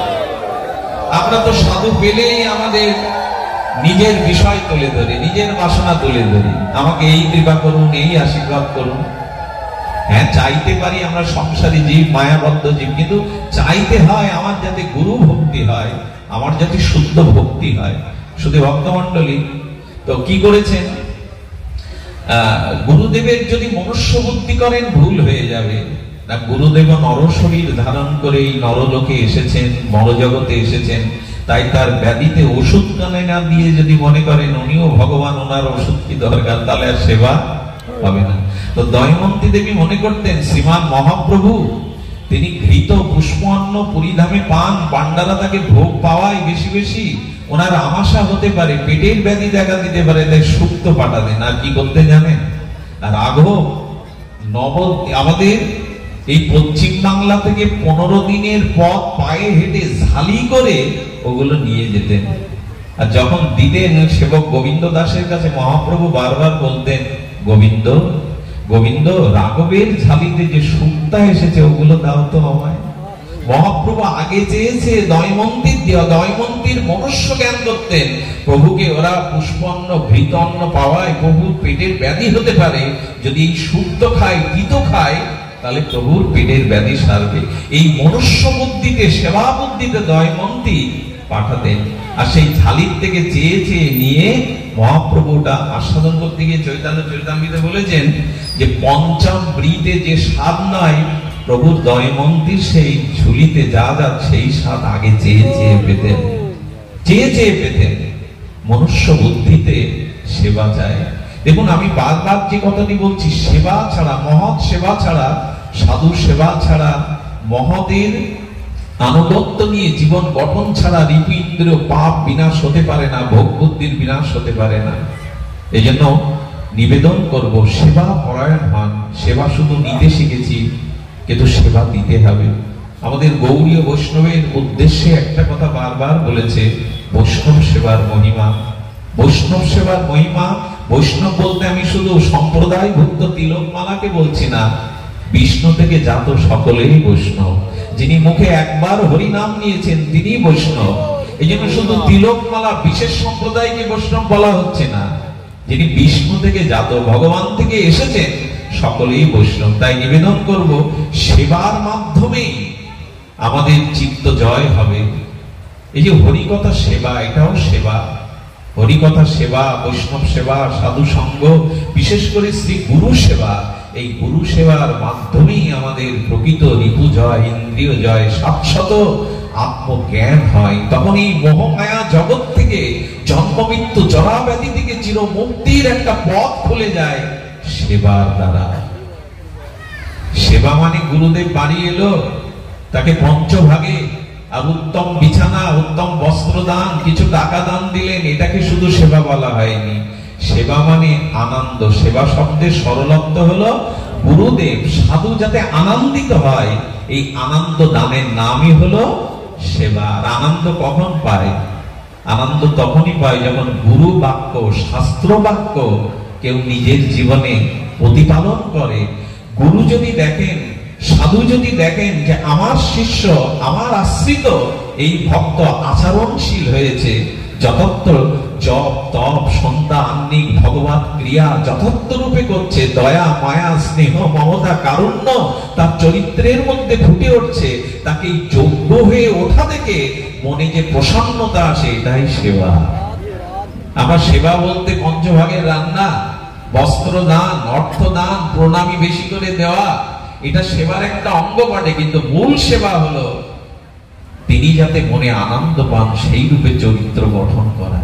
আমরা তো সাধু পেলেই আমাদের নিজের বিষয় তুলে ধরি, নিজের বাসনা তুলে ধরি, আমাকে এই কৃপা করুন, এই আশীর্বাদ করুন। হ্যাঁ, চাইতে পারি, আমরা সংসারী জীব, মায়াবদ্ধ জীব, কিন্তু চাইতে হয় আমার যাতে গুরু ভক্তি হয়, আমার যাতে শুদ্ধ ভক্তি হয়। শুধু ভক্তমণ্ডলী তো কি করেছেন, গুরুদেবের যদি মনুষ্য বুদ্ধি করেন ভুল হয়ে যাবে না। গুরুদেব নরশরীর ধারণ করে এই নরলোকে এসেছেন, মরজগতে এসেছেন, তাই তার ব্যাধিতে ওষুধ কানে না দিয়ে যদি মনে করেন উনিও ভগবান, ওনার ওষুধ কি দরকার, তাহলে আর সেবা হবে না। তো দয়মন্তী দেবী মনে করতেন শ্রীমান মহাপ্রভু তিনি ঘৃত পুষ্পান্ন পুরীধামে পান, পান্ডারা তাকে ভোগ পাওয়ায় বেশি বেশি, ওনার আমাশা হতে পারে, পেটের ব্যাধি দেখা দিতে পারে, তাই সুক্ত পাঠাতেন। আর কি করতে জানেন, রাঘব আমাদের এই পশ্চিম বাংলা থেকে 15 দিনের পথ পায়ে হেঁটে ঝালি করে ওগুলো নিয়ে যেতেন। আর যখন দিতেন সেবক গোবিন্দ দাসের কাছে, মহাপ্রভু বারবার বলতেন, গোবিন্দ গোবিন্দ, রাঘবের ঝালিতে যে সুক্তা এসেছে ওগুলো দাও তো আমায়। মহাপ্রভু আগে চেয়েছে দয়মন্তীর দেওয়া, দয়মন্তীর মনুষ্য জ্ঞান করতেন, প্রভুকে ওরা পুষ্পন্ন ঘৃতন্ন পাওয়ায় প্রভুর পেটের ব্যাধি হতে পারে, যদি এই সুক্ত খায়, তিতো খায়, তাহলে প্রভুর পেটের ব্যাধি সারবে। এই মনুষ্য বুদ্ধিতে, সেবা বুদ্ধিতে দয়মন্তী পাঠাতেন। আর সেই ঝালির থেকে চেয়ে চেয়ে নিয়ে মহাপ্রভুটা আস্বাদন করতে গিয়ে চৈতন্য চরিতামৃতে বলেছেন যে পঞ্চম ব্রীতে যে স্বাদ নয়, প্রভুর দয়মন্তীর সেই ঝুলিতে যা যা সেই স্বাদ আগে চেয়ে চেয়ে পেতেন, চেয়ে চেয়ে পেতেন। মনুষ্য বুদ্ধিতে সেবা চায়। দেখুন, আমি বারবার যে কথাটি বলছি, সেবা ছাড়া, মহৎ সেবা ছাড়া, সাধু সেবা ছাড়া, মহতের আনুগত্য নিয়ে জীবন গঠন ছাড়া রিপু ইন্দ্রিয় পাপ বিনাশ হতে পারে না, ভোগ বুদ্ধির বিনাশ হতে পারে না। এই জন্য নিবেদন করব, সেবা পরায়ণ হন। সেবা শুধু নিতে শিখেছি, কিন্তু সেবা দিতে হবে। আমাদের গৌড়ীয় বৈষ্ণবের উদ্দেশ্যে একটা কথা বারবার বলেছে, বৈষ্ণব সেবার মহিমা। বৈষ্ণব সেবার মহিমা, বৈষ্ণব বলতে আমি শুধু সম্প্রদায়ভুক্ত তিলকমালাকে বলছি না, বিষ্ণু থেকে জাত সকলেই বৈষ্ণব। যিনি মুখে একবার হরি নাম নিয়েছেন তিনি বৈষ্ণব। এই জন্য শুধু তিলকমালা বিশেষ সম্প্রদায়কে বৈষ্ণব বলা হচ্ছে না, যিনি বিষ্ণু থেকে জাত, ভগবান থেকে এসেছেন, সকলেই বৈষ্ণব। তাই নিবেদন করব, সেবার মাধ্যমে আমাদের চিত্ত জয় হবে। এই যে হরিকথা সেবা, এটাও সেবা। হরিকথা সেবা, বৈষ্ণব সেবা, সাধু সঙ্গ, বিশেষ করে শ্রী গুরু সেবা, এই গুরু সেবার মাধ্যমেই আমাদের প্রকৃত রিপু জয়, ইন্দ্রিয় জয়, শাশ্বত আত্মজ্ঞান হয়। তখন এই মোহমায়া জগৎ থেকে, জন্ম মৃত্যু জরা ব্যাধি থেকে চির মুক্তির একটা পথ খুলে যায় সেবার দ্বারা। সেবা মানে গুরুদেব বাড়ি এলো, তাকে পঞ্চভাগে আর উত্তম বিছানা, উত্তম বস্ত্র দান, কিছু টাকা দান দিলেন, এটাকে শুধু সেবা বলা হয়নি। সেবা মানে আনন্দ। সেবা শব্দের সরলত্ব হলো গুরুদেব, সাধু যাতে আনন্দিত হয়, এই আনন্দ দানের নামই হলো সেবা। আর আনন্দ কখন পায়? আনন্দ তখনই পায় যখন গুরু বাক্য, শাস্ত্র বাক্য কেউ নিজের জীবনে প্রতিপালন করে। গুরু যদি দেখেন, সাধু যদি দেখেন যে আমার শিষ্য, আমার আশ্রিত এই ভক্ত আচরণশীল হয়েছে, যথার্থ জপ তপ সন্ধ্যা আহ্নিক ভগবত ক্রিয়া যথার্থ রূপে করছে, দয়া মায়া স্নেহ মমতা কারুণ্য তার চরিত্রের মধ্যে ফুটে উঠছে, তাকে যোগ্য হয়ে ওঠা দেখে মনে যে প্রসন্নতা আসে, এটাই সেবা। আমার সেবা বলতে পঞ্চভাগের রান্না, বস্ত্র দান, অর্থ দান, প্রণামী বেশি করে দেওয়া, এটা সেবার একটা অঙ্গ বটে, কিন্তু মূল সেবা হলো তিনি যাতে মনে আনন্দ পান সেই রূপে চরিত্র গঠন করা,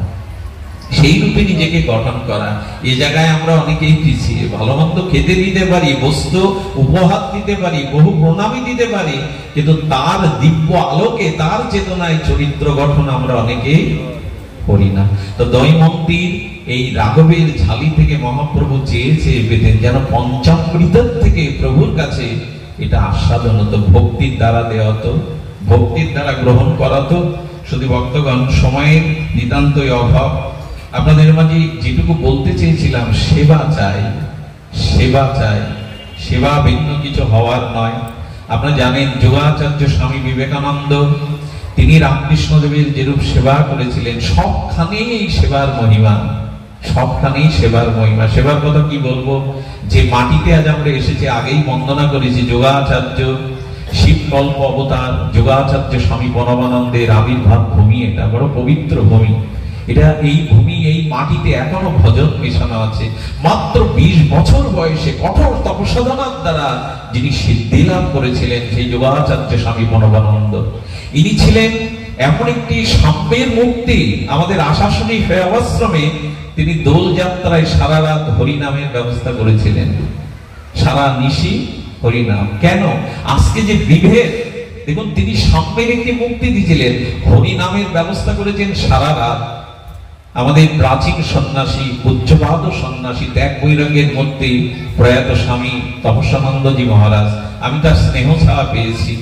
সেই রূপে নিজেকে গঠন করা। এই জায়গায় আমরা অনেকেই পিছিয়ে। ভালো মন্দ খেতে দিতে পারি, বস্তু উপহার দিতে পারি, বহু প্রণামী দিতে পারি, কিন্তু তার দিব্য আলোকে, তার চেতনায় চরিত্র গঠন আমরা অনেকেই করি না। তো দয়মন্তীর এই রাঘবের ঝালি থেকে মহাপ্রভু চেয়ে চেয়ে পেতেন, যেন পঞ্চামৃতের থেকে প্রভুর কাছে এটা আস্বাদন হতো, ভক্তির দ্বারা দেওয়া হতো, ভক্তির দ্বারা গ্রহণ করা হতো। শুধু ভক্তগণ, সময়ের নিতান্তই অভাব, আপনাদের মাঝে যেটুকু বলতে চেয়েছিলাম, সেবা চাই, সেবা চাই, সেবা ভিন্ন কিছু হওয়ার নয়। আপনারা জানেন যোগাচার্য স্বামী বিবেকানন্দ তিনি রামকৃষ্ণদেবের যেরূপ সেবা করেছিলেন, সবখানেই সেবার মহিমা, সবখানেই সেবার মহিমা। সেবার কথা কি বলবো, যে মাটিতে আজ আমরা এসেছি, আগেই বন্দনা করেছি, যোগাচার্য শিবকল্প অবতার যোগাচার্য স্বামী পরমানন্দের আবির্ভাব ভূমি। এটা বড় পবিত্র ভূমি। এটা এই ভূমি, এই মাটিতে এখনো ভজন মেশানো আছে। মাত্র 20 বছর বয়সে কঠোর তপসাধনার দ্বারা যিনি সিদ্ধি লাভ করেছিলেন সেই যোগাচার্য স্বামী পরমানন্দ, ইনি ছিলেন এমন একটি সাম্যের মুক্তি। আমাদের আশাশুনি ফেরাবাশ্রমে তিনি দোল যাত্রায় সারা রাত হরিনামের ব্যবস্থা করেছিলেন, সারা নিশি হরিনাম। কেন? আজকে যে বিভেদ, দেখুন তিনি সাম্যের একটি মুক্তি দিয়েছিলেন, হরিনামের ব্যবস্থা করেছেন সারা রাত। আমাদের প্রাচীন সন্ন্যাসী পূজ্যপাদ সন্ন্যাসী ত্যাগ বৈরাগ্যের মধ্যে প্রয়াত স্বামী তপস্যানন্দজি মহারাজ, আমি তার স্নেহ ছাড়া পেয়েছি।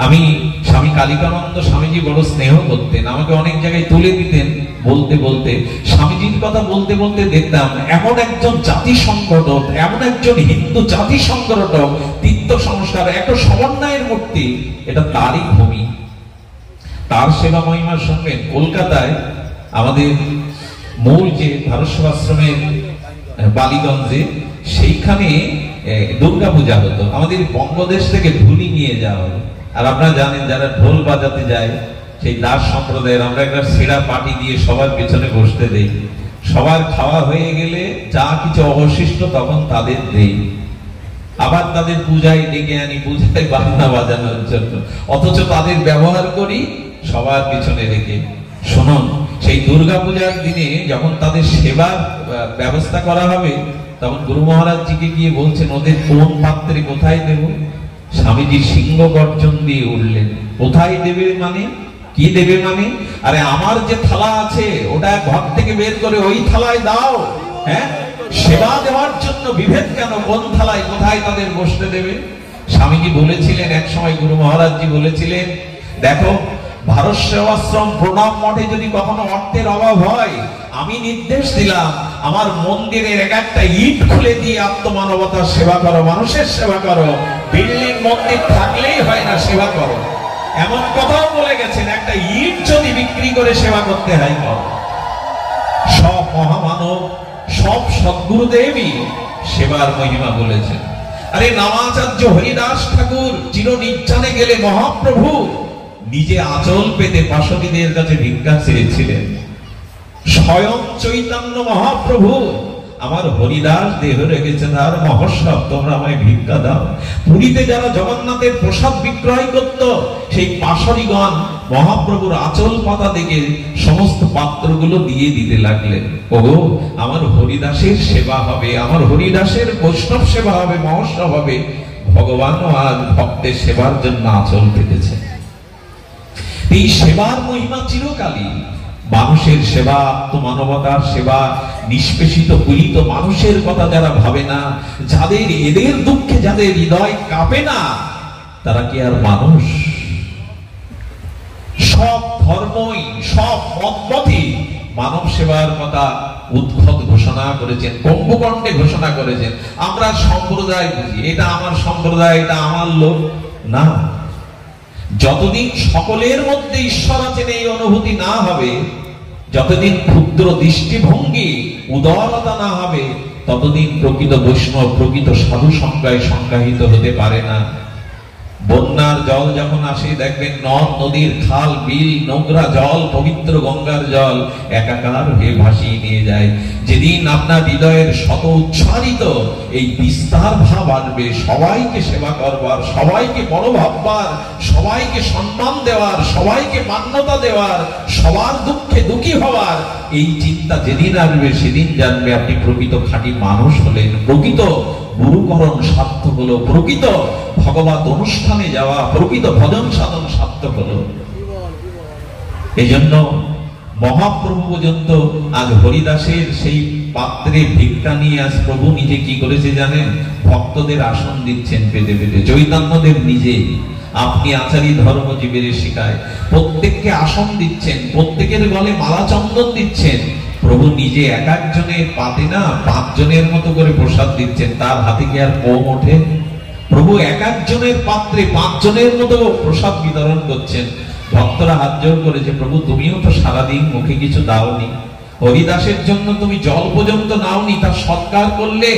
আমি স্বামী কালিকানন্দ স্বামীজি বড় স্নেহ করতেন, আমাকে অনেক জায়গায় তুলে দিতেন। বলতে বলতে স্বামীজির কথা বলতে বলতে দেখতাম এমন একজন জাতি সংগঠক, এমন একজন হিন্দু জাতি সংগঠক, তীর্থ সংস্কার একটা সমন্বয়ের মূর্তি, এটা তারই ভূমি। তার সেবা মহিমার সঙ্গে কলকাতায় আমাদের মূল যে ভারত সেবাশ্রমের বালিগঞ্জে, সেইখানে দুর্গা পূজা হতো। আমাদের বঙ্গদেশ থেকে ধুলি নিয়ে যাওয়া হতো। আর আপনারা জানেন যারা ঢোল বাজাতে যায় সেই দাস সম্প্রদায়ের, আমরা একটা সেরা পার্টি দিয়ে সবার পেছনে বসতে দেই। সবার খাওয়া হয়ে গেলে যা কিছু অবশিষ্ট তখন তাদের দেই, আবার তাদের পূজায় ডেকে আনি, পূজায় বাজনা বাজানোর জন্য, অথচ তাদের ব্যবহার করি সবার পিছনে রেখে। শুনুন, সেই দুর্গা পূজার দিনে যখন তাদের সেবার ব্যবস্থা করা হবে, তখন গুরু মহারাজজিকে গিয়ে বলছেন ওদের কোন পাত্রে কোথায় দেব। স্বামীজি সিংহ গর্জন দিয়ে উঠলেন, কোথায় দেবে মানে? কি দেবে মানে? আরে আমার যে থালা আছে ওটা ঘর থেকে বের করে ওই থালায় দাও। হ্যাঁ, সেবা দেওয়ার জন্য বিভেদ কেন? কোন থালায় কোথায় তাদের বসতে দেবে? স্বামীজি বলেছিলেন, এক সময় গুরু মহারাজজি বলেছিলেন, দেখো ভারত সেবাশ্রম প্রণাম মঠে যদি কখনো অর্থের অভাব হয়, আমি নির্দেশ দিলাম আমার মন্দিরের এক একটা ইট খুলে দিয়ে আত্মমানবতার সেবা করো, মানুষের সেবা করো। বিল্ডিং মন্দির থাকলেই হয় না, সেবা করো। এমন কথাও বলে গেছেন, একটা ইট যদি বিক্রি করে সেবা করতে হয় করো। সব মহামানব, সব সদ্গুরুদেবই সেবার মহিমা বলেছেন। আরে নামাচার্য হরিদাস ঠাকুর চির নির্জনে গেলে মহাপ্রভু নিজে আঁচল পেতে পাশবীদের কাছে ভিক্ষা চেয়েছিলেন। স্বয়ং চৈতন্য মহাপ্রভু আমার হরিদাস দেহ রেখেছেন আর মহোৎসব, তোমরা আমায় ভিক্ষা দাও। পুরীতে যারা জগন্নাথের প্রসাদ বিক্রয় করত, সেই পাশরীগণ মহাপ্রভুর আঁচল পাতা দেখে সমস্ত পাত্রগুলো দিয়ে দিতে লাগলেন। ওগো, আমার হরিদাসের সেবা হবে, আমার হরিদাসের বৈষ্ণব সেবা হবে, মহোৎসব হবে। ভগবানও আজ ভক্তের সেবার জন্য আঁচল পেতেছে। এই সেবার মহিমা চিরকালই। মানুষের সেবা, আত্মমানবতার সেবা, নিষ্পেষিত পীড়িত মানুষের কথা যারা ভাবে না, যাদের এদের দুঃখে যাদের হৃদয় কাঁপে না, তারা কি আর মানুষ? সব ধর্মই, সব মতপথই মানব সেবার কথা উদ্ভট ঘোষণা করেছেন, কুম্ভকণ্ঠে ঘোষণা করেছেন। আমরা সম্প্রদায় বুঝি, এটা আমার সম্প্রদায়, এটা আমার লোক না। যতদিন সকলের মধ্যে ঈশ্বর আছেন এই অনুভূতি না হবে, যতদিন ক্ষুদ্র দৃষ্টিভঙ্গি উদারতা না হবে, ততদিন প্রকৃত বৈষ্ণব, প্রকৃত সাধু সংজ্ঞায় সংজ্ঞায়িত হতে পারে না। বন্যার জল যখন আসে দেখবেন নদ নদীর খাল বিল নোংরা জল পবিত্র গঙ্গার জল একাকার হয়ে ভাসিয়ে নিয়ে যায়। যেদিন আপনার হৃদয়ের শত উচ্চারিত এই বিস্তার ভাব আসবে, সবাইকে সেবা করবার, সবাইকে বড় ভাববার, সবাইকে সম্মান দেওয়ার, সবাইকে মান্যতা দেওয়ার, সবার দুঃখে দুঃখী হওয়ার এই চিন্তা যেদিন আসবে, সেদিন জানবে আপনি প্রকৃত খাঁটি মানুষ হলেন, প্রকৃত গুরুকরণ সার্থক হলো, প্রকৃত ভগবত অনুষ্ঠানে যাওয়া, প্রকৃত ভজন সাধন সার্থক হলো। এই জন্য মহাপ্রভু পর্যন্ত আজ হরিদাসের সেই পাত্রে ভিক্ষা নিয়ে আজ প্রভু নিজে কি করেছে জানেন? ভক্তদের আসন দিচ্ছেন পেতে পেতে। চৈতন্যদেব নিজে, আপনি আচারী ধর্মজীবের শিখায় প্রত্যেককে আসন দিচ্ছেন, প্রত্যেকের গলে মালা চন্দন দিচ্ছেন। প্রভু নিজে এক একজনের পাতে না 5 জনের মতো করে প্রসাদ দিচ্ছেন। তার হাতে কি আর কম ওঠে? প্রভু এক একজনের পাত্রে 5 জনের মতো প্রসাদ বিতরণ করছেন। ভক্তরা হাত জোড় করেছে, প্রভু তুমিও তো সারাদিন মুখে কিছু দাওনি, হরিদাসের জন্য তুমি জল পর্যন্ত নাওনি, তার সৎকার করলে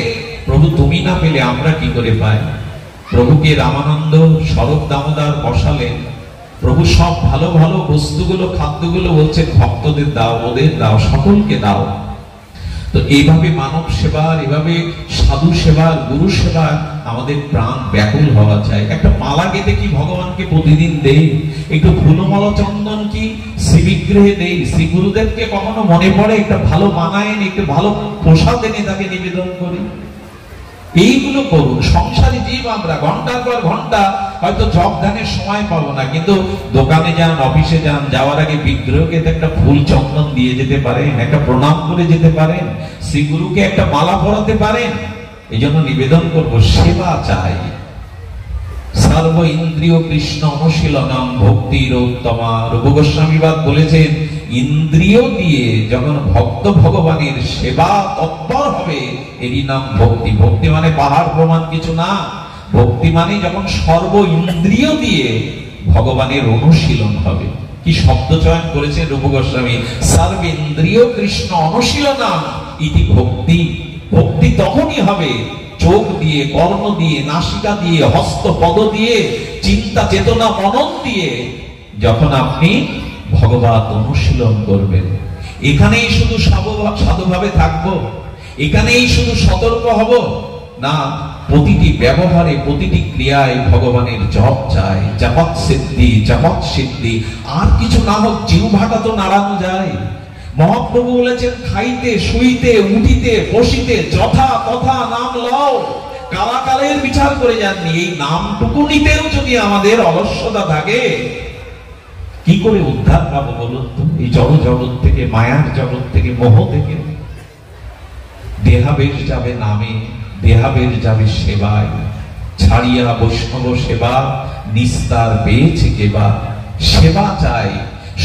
প্রভু তুমি না পেলে আমরা কি করে পাই? প্রভুকে রামানন্দ শরৎ দামোদর বসালেন, প্রভু সব ভালো ভালো বস্তুগুলো, খাদ্যগুলো বলছেন ভক্তদের দাও, ওদের দাও, সকলকে দাও। তো এইভাবে মানব সেবার, এভাবে সাধু সেবার, গুরু সেবার আমাদের প্রাণ ব্যাকুল হওয়া চাই। একটা মালা গেঁথে কি ভগবানকে প্রতিদিন দেই? একটু ফুলমাল চন্দন কি শ্রীবিগ্রহে দেই? শ্রী গুরুদেবকে কখনো মনে পড়ে একটা ভালো মানায় এনে, একটু ভালো প্রসাদ এনে তাকে নিবেদন করি? এইগুলো করুন। সংসারী জীব আমরা, ঘন্টার পর ঘন্টা হয়তো জপ ধ্যানের সময় পাবো না, কিন্তু দোকানে যান, অফিসে যান, যাওয়ার আগে বিগ্রহকে একটা ফুল চন্দন দিয়ে যেতে পারেন, একটা প্রণাম করে যেতে পারেন, শ্রী গুরুকে একটা মালা পরাতে পারেন। এই জন্য নিবেদন করবো, সেবা চাই। সর্ব ইন্দ্রিয় কৃষ্ণ অনুশীলনম ভক্তির উত্তমা। রূপ গোস্বামীবাদ বলেছেন, ইন্দ্রিয় দিয়ে যখন ভক্ত ভগবানের সেবা তৎপর হবে, এরই নাম ভক্তি। ভক্তি মানে পাহাড় প্রমাণ কিছু না। ভক্তি মানে যখন সর্ব ইন্দ্রিয় দিয়ে ভগবানের অনুশীলন হবে। কি শব্দ চয়ন করেছেন রূপ গোস্বামী, সর্বেন্দ্রিয় কৃষ্ণ অনুশীলনম ইতি ভক্তি। ভক্তি তখনই হবে চোখ দিয়ে, কর্ণ দিয়ে, নাসিকা দিয়ে, হস্ত পদ দিয়ে, চিন্তা চেতনা মনন দিয়ে, যখন আপনি ভগবত অনুশীলন করবেন। এখানেই শুধু সাধুভাবে থাকবো, এখানেই শুধু সতর্ক হব না, প্রতিটি ব্যবহারে, প্রতিটি ক্রিয়ায় ভগবানের জপ চাই। জপৎ সিদ্ধি, জপৎ সিদ্ধি। আর কিছু না হোক, জিহ্বাটা তো নাড়ানো যায়। মহাপ্রভু বলেছেন, খাইতে, শুইতে, উঠিতে, বসিতে যথা তথা নাম লও। কালাকালের বিচার করে যাননি। এই নামটুকু নিতেও যদি আমাদের অলস্যতা থাকে, কি করে উদ্ধার পাবো বলুন তো? এই জড় জগৎ থেকে, মায়ার জগৎ থেকে, মোহ থেকে। দেহাবেশ যাবে নামে, দেহাবেশ যাবে সেবায়। ছাড়িয়া বৈষ্ণব সেবা, নিস্তার পেয়েছে কেবা। সেবা চাই,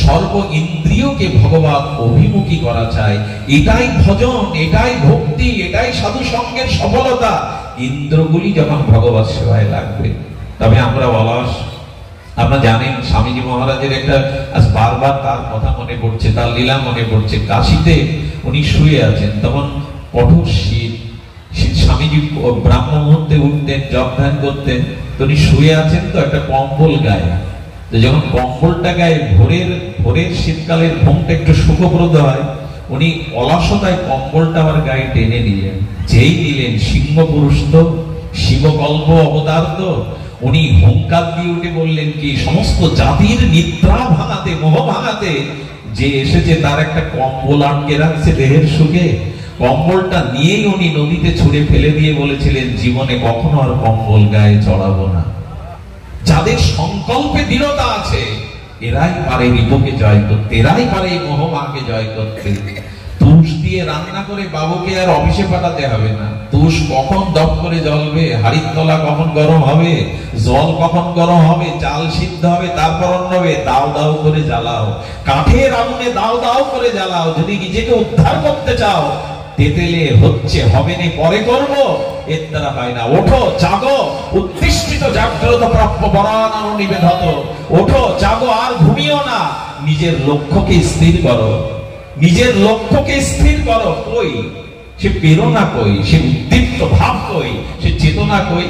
সর্ব ইন্দ্রিয়কে ভগবান অভিমুখী করা চাই। এটাই ভজন, এটাই ভক্তি, এটাই সাধু সঙ্গের সফলতা। ইন্দ্রগুলি যখন ভগবত সেবায় লাগবে। তবে আমরা অলস। আপনারা জানেন, স্বামীজি মহারাজের একটা আজ বারবার তার কথা মনে পড়ছে, তার লীলা মনে পড়ছে। কাশিতে উনি শুয়ে আছেন, তখন কঠোর শীত। স্বামীজি ব্রাহ্ম মুহূর্তে উঠতেন, জপ ধ্যান করতেন। তো উনি শুয়ে আছেন, তো একটা কম্বল গায়ে। তো যখন কম্বলটা গায়ে, ভোরের শীতকালের ঘুমটা একটু সুখপ্রদ হয়, উনি অলসতায় কম্বলটা আবার গায়ে টেনে দিলেন। যেই দিলেন, সিংহ পুরুষ তো, শিবকল্প অবতার তো, উনি হুঙ্কার দিয়ে উঠে বললেন কি, সমস্ত জাতির নিদ্রা ভাঙাতে, মোহ ভাঙাতে যে এসেছে, তার একটা কম্বল আটকে রাখছে দেহের সুখে। কম্বলটা নিয়েই উনি নদীতে ছুঁড়ে ফেলে দিয়ে বলেছিলেন, জীবনে কখনো আর কম্বল গায়ে চড়াবো না। যাদের সংকল্পে দৃঢ়তা আছে, এরাই পারে রিপুকে জয় করতে, এরাই পারে মোহমাকে জয় করতে। তুষ দিয়ে রান্না করে বাবুকে আর অফিসে পাঠাতে হবে না। তুষ কখন দপ করে জ্বলবে, হাড়ির তলা কখন গরম হবে, জল কখন গরম হবে, চাল সিদ্ধ হবে, তারপর অন্য হবে। দাও দাও করে জ্বালাও, কাঠের আগুনে দাও দাও করে জ্বালাও। যদি নিজেকে উদ্ধার করতে চাও, তেতেলে হচ্ছে, হবে না, পরে করবো, এর দ্বারা হয় না। ওঠো, জাগো, উত্তিষ্ঠিত জাগ্রত প্রাপ্য বরানন নিবেদত। ওঠো, জাগো, আর ঘুমিও না। নিজের লক্ষ্যকে স্থির করো, নিজের লক্ষ্যকে স্থির করো। কই সে প্রেরণা, কই সে উদ্দীপ্ত ভাব, কই সে চেতনা, কই?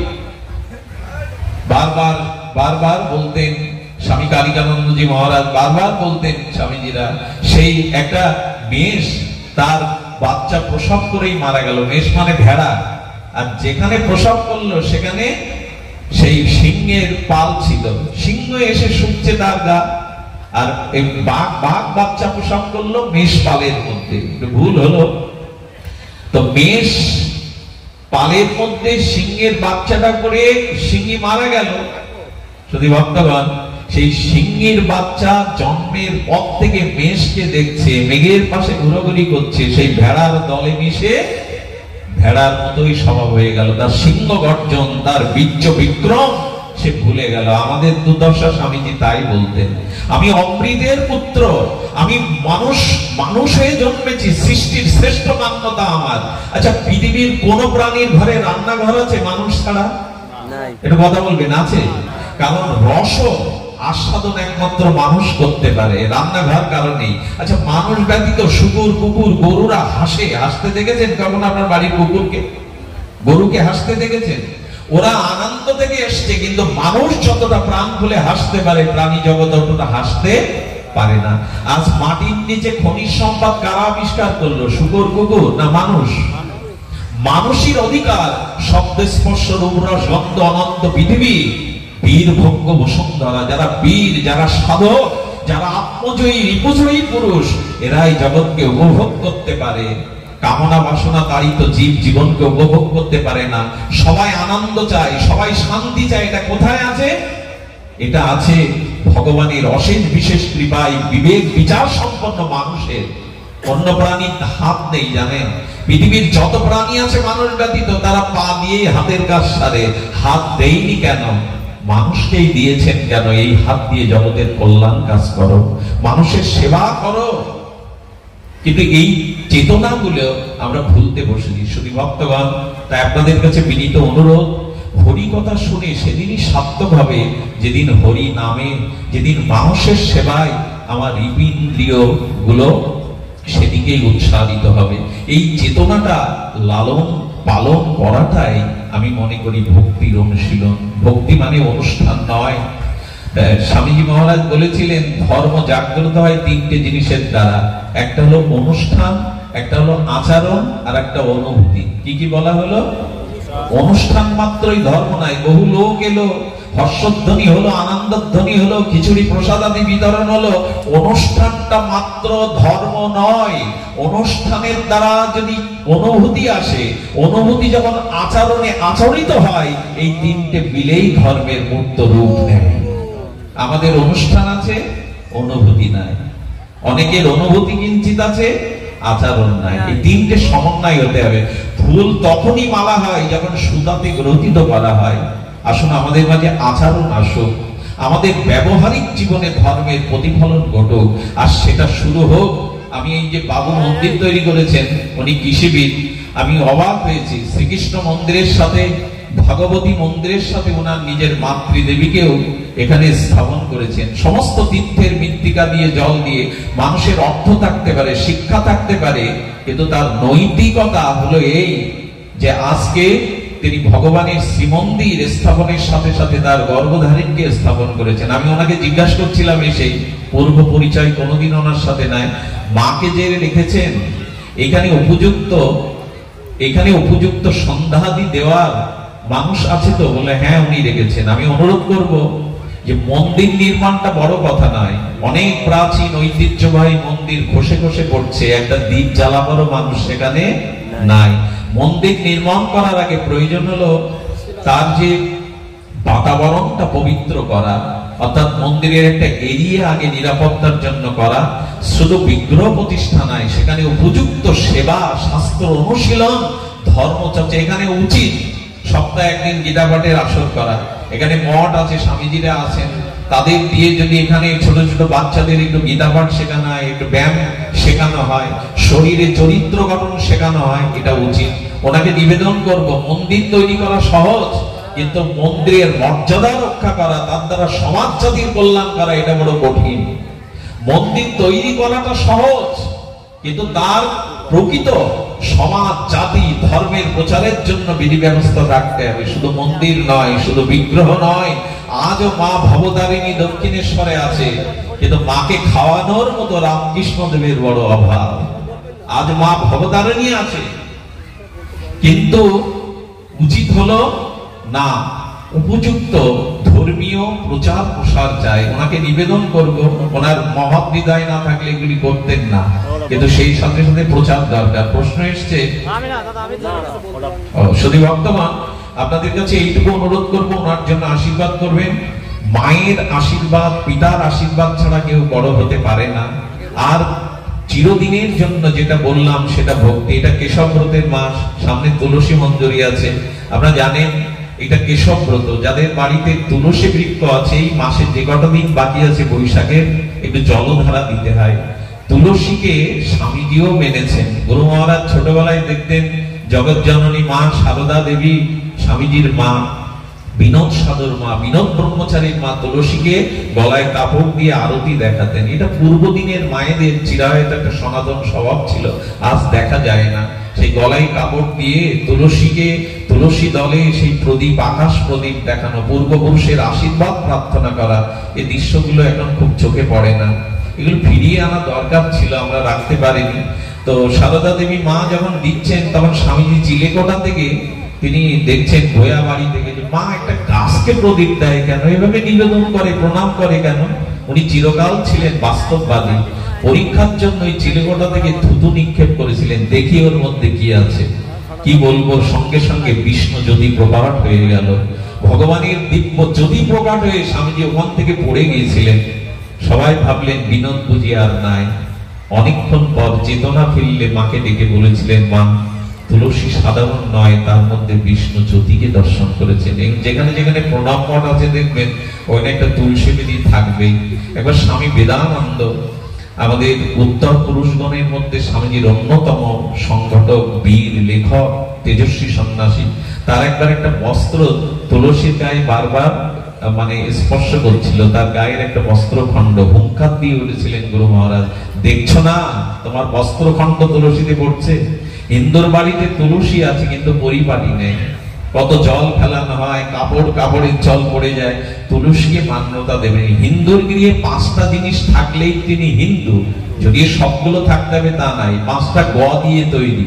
বারবার বারবার বলতেন স্বামী কালিকানন্দজি মহারাজ, বারবার বলতেন স্বামীজিরা, সেই একটা মেষ তার বাচ্চা প্রসব করেই মারা গেল। মেষ মানে ভেড়া। আর যেখানে প্রসব করলো সেখানে সেই সিংহের পাল ছিল। সিংহ এসে শুকছে তার গা। আর এই বাঘ বাচ্চা প্রসব করলো মেষ পালের মধ্যে। ভুল হলো। তো মেষ পালের মধ্যে সিংহের বাচ্চাটা করে সিংহী মারা গেল। যদি ভক্তগণ, সেই সিংহের বাচ্চা জন্মের পর থেকে মেষকে দেখছে, মেঘের পাশে ঘোরাঘুরি করছে, সেই ভেড়ার দলে মিশে ভেড়ার মতোই স্বভাব হয়ে গেল। তার সিংহ গর্জন, তার বীর্য বিক্রম সে ভুলে গেল। আমাদের দুর্দশা স্বামীজি তাই বলতেন, আমি অমৃতের পুত্র, আমি মানুষ হয়ে জন্মেছি, সৃষ্টির শ্রেষ্ঠ মান্যতা আমার। আচ্ছা, পৃথিবীর কোন প্রাণীর ঘরে রান্নাঘর আছে মানুষ ছাড়া? এটা কথা বলবেন, আছে? কারণ রস আস্বাদন একমাত্র মানুষ করতে পারে, রান্নাঘর কারণেই। আচ্ছা, মানুষ ব্যতীত শুকুর, কুকুর, গরুরা হাসে, হাসতে দেখেছেন কখন আপনার বাড়ির কুকুরকে? গরুকে হাসতে দেখেছেন? ওরা আনন্দ থেকে এসছে, কিন্তু মানুষ যতটা প্রাণ খুলে হাসতে পারে প্রাণী জগৎ অতটা হাসতে পারে না। আজ মাটির নিচে খনিজ সম্পদ কারা আবিষ্কার করলো? শুকর, কুকুর না মানুষ? মানুষের অধিকার শব্দ, স্পর্শ, রূপরস, গন্ধ, অনন্ত পৃথিবী, বীর ভঙ্গ বসুন্ধরা, যারা বীর, যারা সাধক, যারা আত্মজয়ী রিপুজয়ী পুরুষ, এরাই জগৎকে উপভোগ করতে পারে। কামনা বাসনা তাড়িত জীব জীবনকে উপভোগ করতে পারে না। সবাই আনন্দ চায়, সবাই শান্তি চায়। এটা কোথায় আছে? এটা আছে ভগবানের অশেষ বিশেষ কৃপায় বিবেক বিচার সম্পন্ন মানুষের। অন্য প্রাণীর হাত নেই, জানেন? পৃথিবীর যত প্রাণী আছে মানুষ ব্যতীত, তারা পা দিয়ে হাতের কাজ সারে। হাত দেয়নি কেন? মানুষকেই দিয়েছেন কেন? এই হাত দিয়ে জগতের কল্যাণ কাজ করো, মানুষের সেবা করো। কিন্তু এই চেতনাগুলো আমরা ভুলতে বসেছি। শুধু ভক্তগণ, তাই আপনাদের কাছে বিনীত অনুরোধ, হরি কথা শুনে সেদিনই সার্থকভাবে, যেদিন হরি নামে, যেদিন মানুষের সেবায় আমার ইন্দ্রিয় গুলো সেদিকেই উৎসাহিত হবে। এই চেতনাটা লালন পালন করাটাই আমি মনে করি ভক্তির অনুশীলন। ভক্তি মানে অনুষ্ঠান নয়। স্বামীজি মহারাজ বলেছিলেন ধর্ম জাগ্রত হয় তিনটে জিনিসের দ্বারা, একটা হলো অনুষ্ঠান, একটা হলো আচরণ, আর একটা অনুভূতি। কি কি বলা হলো? অনুষ্ঠান মাত্রই ধর্ম নাই। বহু লোক এলো, হর্ষধ্বনি হলো, আনন্দধ্বনি হলো, খিচুড়ি প্রসাদ আদি বিতরণ হলো, অনুষ্ঠানটা মাত্র ধর্ম নয়। অনুষ্ঠানের দ্বারা যদি অনুভূতি আসে, অনুভূতি যখন আচরণে আচরিত হয়, এই তিনটে মিলেই ধর্মের মূর্ত রূপ নেয়। আমাদের অনুষ্ঠান আছে, অনুভূতি নাই। অনেকের অনুভূতি কিঞ্চিত আছে, আচরণ নাই। এই তিনটে সমন্বয় হতে হবে। ফুল তখনই মালা হয় যখন সুতাতে গ্রথিত করা হয়। আসুন আমাদের মাঝে আচরণ আসুক, আমাদের ব্যবহারিক জীবনে ধর্মের প্রতিফলন ঘটুক, আর সেটা শুরু হোক। আমি এই যে বাবু মন্দির তৈরি করেছেন, উনি কৃষিবিদ, আমি অবাক হয়েছি। শ্রীকৃষ্ণ মন্দিরের সাথে, ভগবতী মন্দিরের সাথে ওনার নিজের মাতৃদেবীকেও এখানে স্থাপন করেছেন। সমস্ত তীর্থের মৃত্তিকা দিয়ে, জল দিয়ে মানুষের অর্থ থাকতে পারে, শিক্ষা থাকতে পারে, কিন্তু তার নৈতিকতা হলো এই যে আজকে তিনি ভগবানের শ্রীমন্দির স্থাপনের সাথে সাথে তার গর্ভধারিণকে স্থাপন করেছেন। আমি ওনাকে জিজ্ঞাসা করছিলাম, এসেই পূর্ব পরিচয় কোনোদিন ওনার সাথে নাই, মাকে যে রেখেছেন এখানে উপযুক্ত সন্ধ্যাদি দেওয়ার মানুষ আছে তো? বলে হ্যাঁ, উনি রেখেছেন। আমি অনুরোধ করব যে মন্দির নির্মাণটা বড় কথা নয়, অনেক প্রাচীন ঐতিহ্যবাহী মন্দির খসে খসে পড়ছে, একটা দ্বীপ জ্বালাবারও মানুষ সেখানে নাই। মন্দির নির্মাণ করার আগে প্রয়োজন হলো তার যে বাতাবরণটা পবিত্র করা, অর্থাৎ মন্দিরের একটা এরিয়া আগে নিরাপত্তার জন্য করা। শুধু বিগ্রহ প্রতিষ্ঠা নয়, সেখানে উপযুক্ত সেবা, শাস্ত্র অনুশীলন, ধর্মচর্চা এখানে উচিত। সপ্তাহে একদিন গীতা পাঠের আসর করা। এখানে মঠ আছে, স্বামীজিরা আছেন, তাদের দিয়ে যদি এখানে ছোট ছোট বাচ্চাদের একটু গীতা পাঠ শেখানো হয়, একটু ব্যায়াম শেখানো হয়, শরীরে চরিত্র গঠন শেখানো হয়, এটা উচিত। ওনাকে নিবেদন করব, মন্দির তৈরি করা সহজ, কিন্তু মন্দিরের মর্যাদা রক্ষা করা, তার দ্বারা সমাজ জাতির কল্যাণ করা, এটা বড় কঠিন। মন্দির তৈরি করাটা সহজ, কিন্তু তার প্রকৃত সমাজ জাতি ধর্মের প্রচারের জন্য বিধি ব্যবস্থা রাখতে হবে। শুধু মন্দির নয়, শুধু বিগ্রহ নয়। আজও মা ভবতারিণী দক্ষিণেশ্বরে আছে, কিন্তু মাকে খাওয়ানোর মতো রামকৃষ্ণ দেবের বড় অভাব। আজ মা ভবতারিণী আছে, কিন্তু উচিত হলো না, উপযুক্ত ধর্মীয় প্রচার প্রসার চাই। ওনাকে নিবেদন করব, ওনার মহৎ হৃদয় না থাকলে এগুলি করতেন না, কিন্তু সেই সাথে সাথে প্রচার দরকার। প্রশ্ন এসছে, শুধু বর্তমান আপনাদের কাছে এইটুকু অনুরোধ করব, ওনার জন্য আশীর্বাদ করবেন। মায়ের আশীর্বাদ, পিতার আশীর্বাদ ছাড়া কেউ বড় হতে পারে না। আর চিরদিনের জন্য যেটা বললাম সেটা ভক্তি। এটা কেশব ব্রতের মাস, সামনে তুলসী মঞ্জরি আছে। আপনারা জানেন এটা কেশব ব্রত। যাদের বাড়িতে তুলসী বৃক্ষ আছে, এই মাসে যে কটা দিন বাকি আছে বৈশাখের, একটু জলধারা দিতে হয়। তুলসীকে স্বামীজিও মেনেছেন। গুরু মহারাজ ছোটবেলায় দেখতেন জগৎ জননী মা সারদা দেবী, স্বামীজির মা, বিনোদ সাধুর মা, বিনোদ ব্রহ্মচারীর মা তুলসীকে গলায় কাপড় দিয়ে আরতি দেখাতেন। এটা পূর্বদিনের মায়েদের চিরায়ত একটা সনাতন স্বভাব ছিল, আজ দেখা যায় না। সেই গলায় কাপড় দিয়ে তুলসীকে তুলসী দলে সেই প্রদীপ, আকাশ প্রদীপ দেখানো, পূর্বপুরুষের আশীর্বাদ প্রার্থনা করা, এই দৃশ্যগুলো এখন খুব চোখে পড়ে না। এগুলো ফিরিয়ে আনা দরকার ছিল, আমরা রাখতে পারিনি। তো সারদা দেবী মা যখন দিচ্ছেন, তখন স্বামীজি চিলেকোঠা থেকে তিনি দেখছেন ভোয়া বাড়ি থেকে যে মা একটা গাছকে প্রদীপ দেয় কেন, এভাবে নিবেদন করে, প্রণাম করে কেন। উনি চিরকাল ছিলেন বাস্তববাদী। পরীক্ষার জন্য ওই চিলেকোঠা থেকে থুতু নিক্ষেপ করেছিলেন, দেখি ওর মধ্যে কি আছে। কি বলবো, সঙ্গে সঙ্গে বিষ্ণু জ্যোতি প্রকাট হয়ে গেল। ভগবানের দিব্য জ্যোতি প্রকাট হয়ে স্বামীজি ওখান থেকে পড়ে গিয়েছিলেন। সবাই ভাবলেন বিনোদ বুঝি আর নাই। অনেকক্ষণ পর চেতনা ফিরলে মাকে ডেকে বলেছিলেন, মা, তুলসী সাধারণ নয়, তার মধ্যে বিষ্ণু জ্যোতিকে দর্শন করেছেন। যেখানে যেখানে প্রণাম মঠ আছে দেখবেন ওখানে একটা তুলসী বেদি থাকবেই। একবার স্বামী বেদানন্দ, আমাদের উত্তর পুরুষগণের মধ্যে স্বামীজির অন্যতম সংগঠক, বীর, লেখক, তেজস্বী সন্ন্যাসী, তার একবার একটা বস্ত্র তুলসীর গায়ে বারবার মানে স্পর্শ করছিল। তার গায়ের একটা বস্ত্রখণ্ড হুঙ্কার দিয়ে উঠেছিলেন গুরু মহারাজ, দেখছো না তোমার বস্ত্রখণ্ড তুলসীতে পড়ছে। হিন্দুর বাড়িতে তুলসী আছে কিন্তু পরিপাটি নেই, কত জল ফেলানো হয়, কাপড়ের জল পড়ে যায়, তুলসীকে মান্যতা দেবেন। হিন্দুর গৃহে 5টা জিনিস থাকলেই তিনি হিন্দু, যদি সবগুলো থাকতে হবে তা নাই। 5টা গ দিয়ে তৈরি,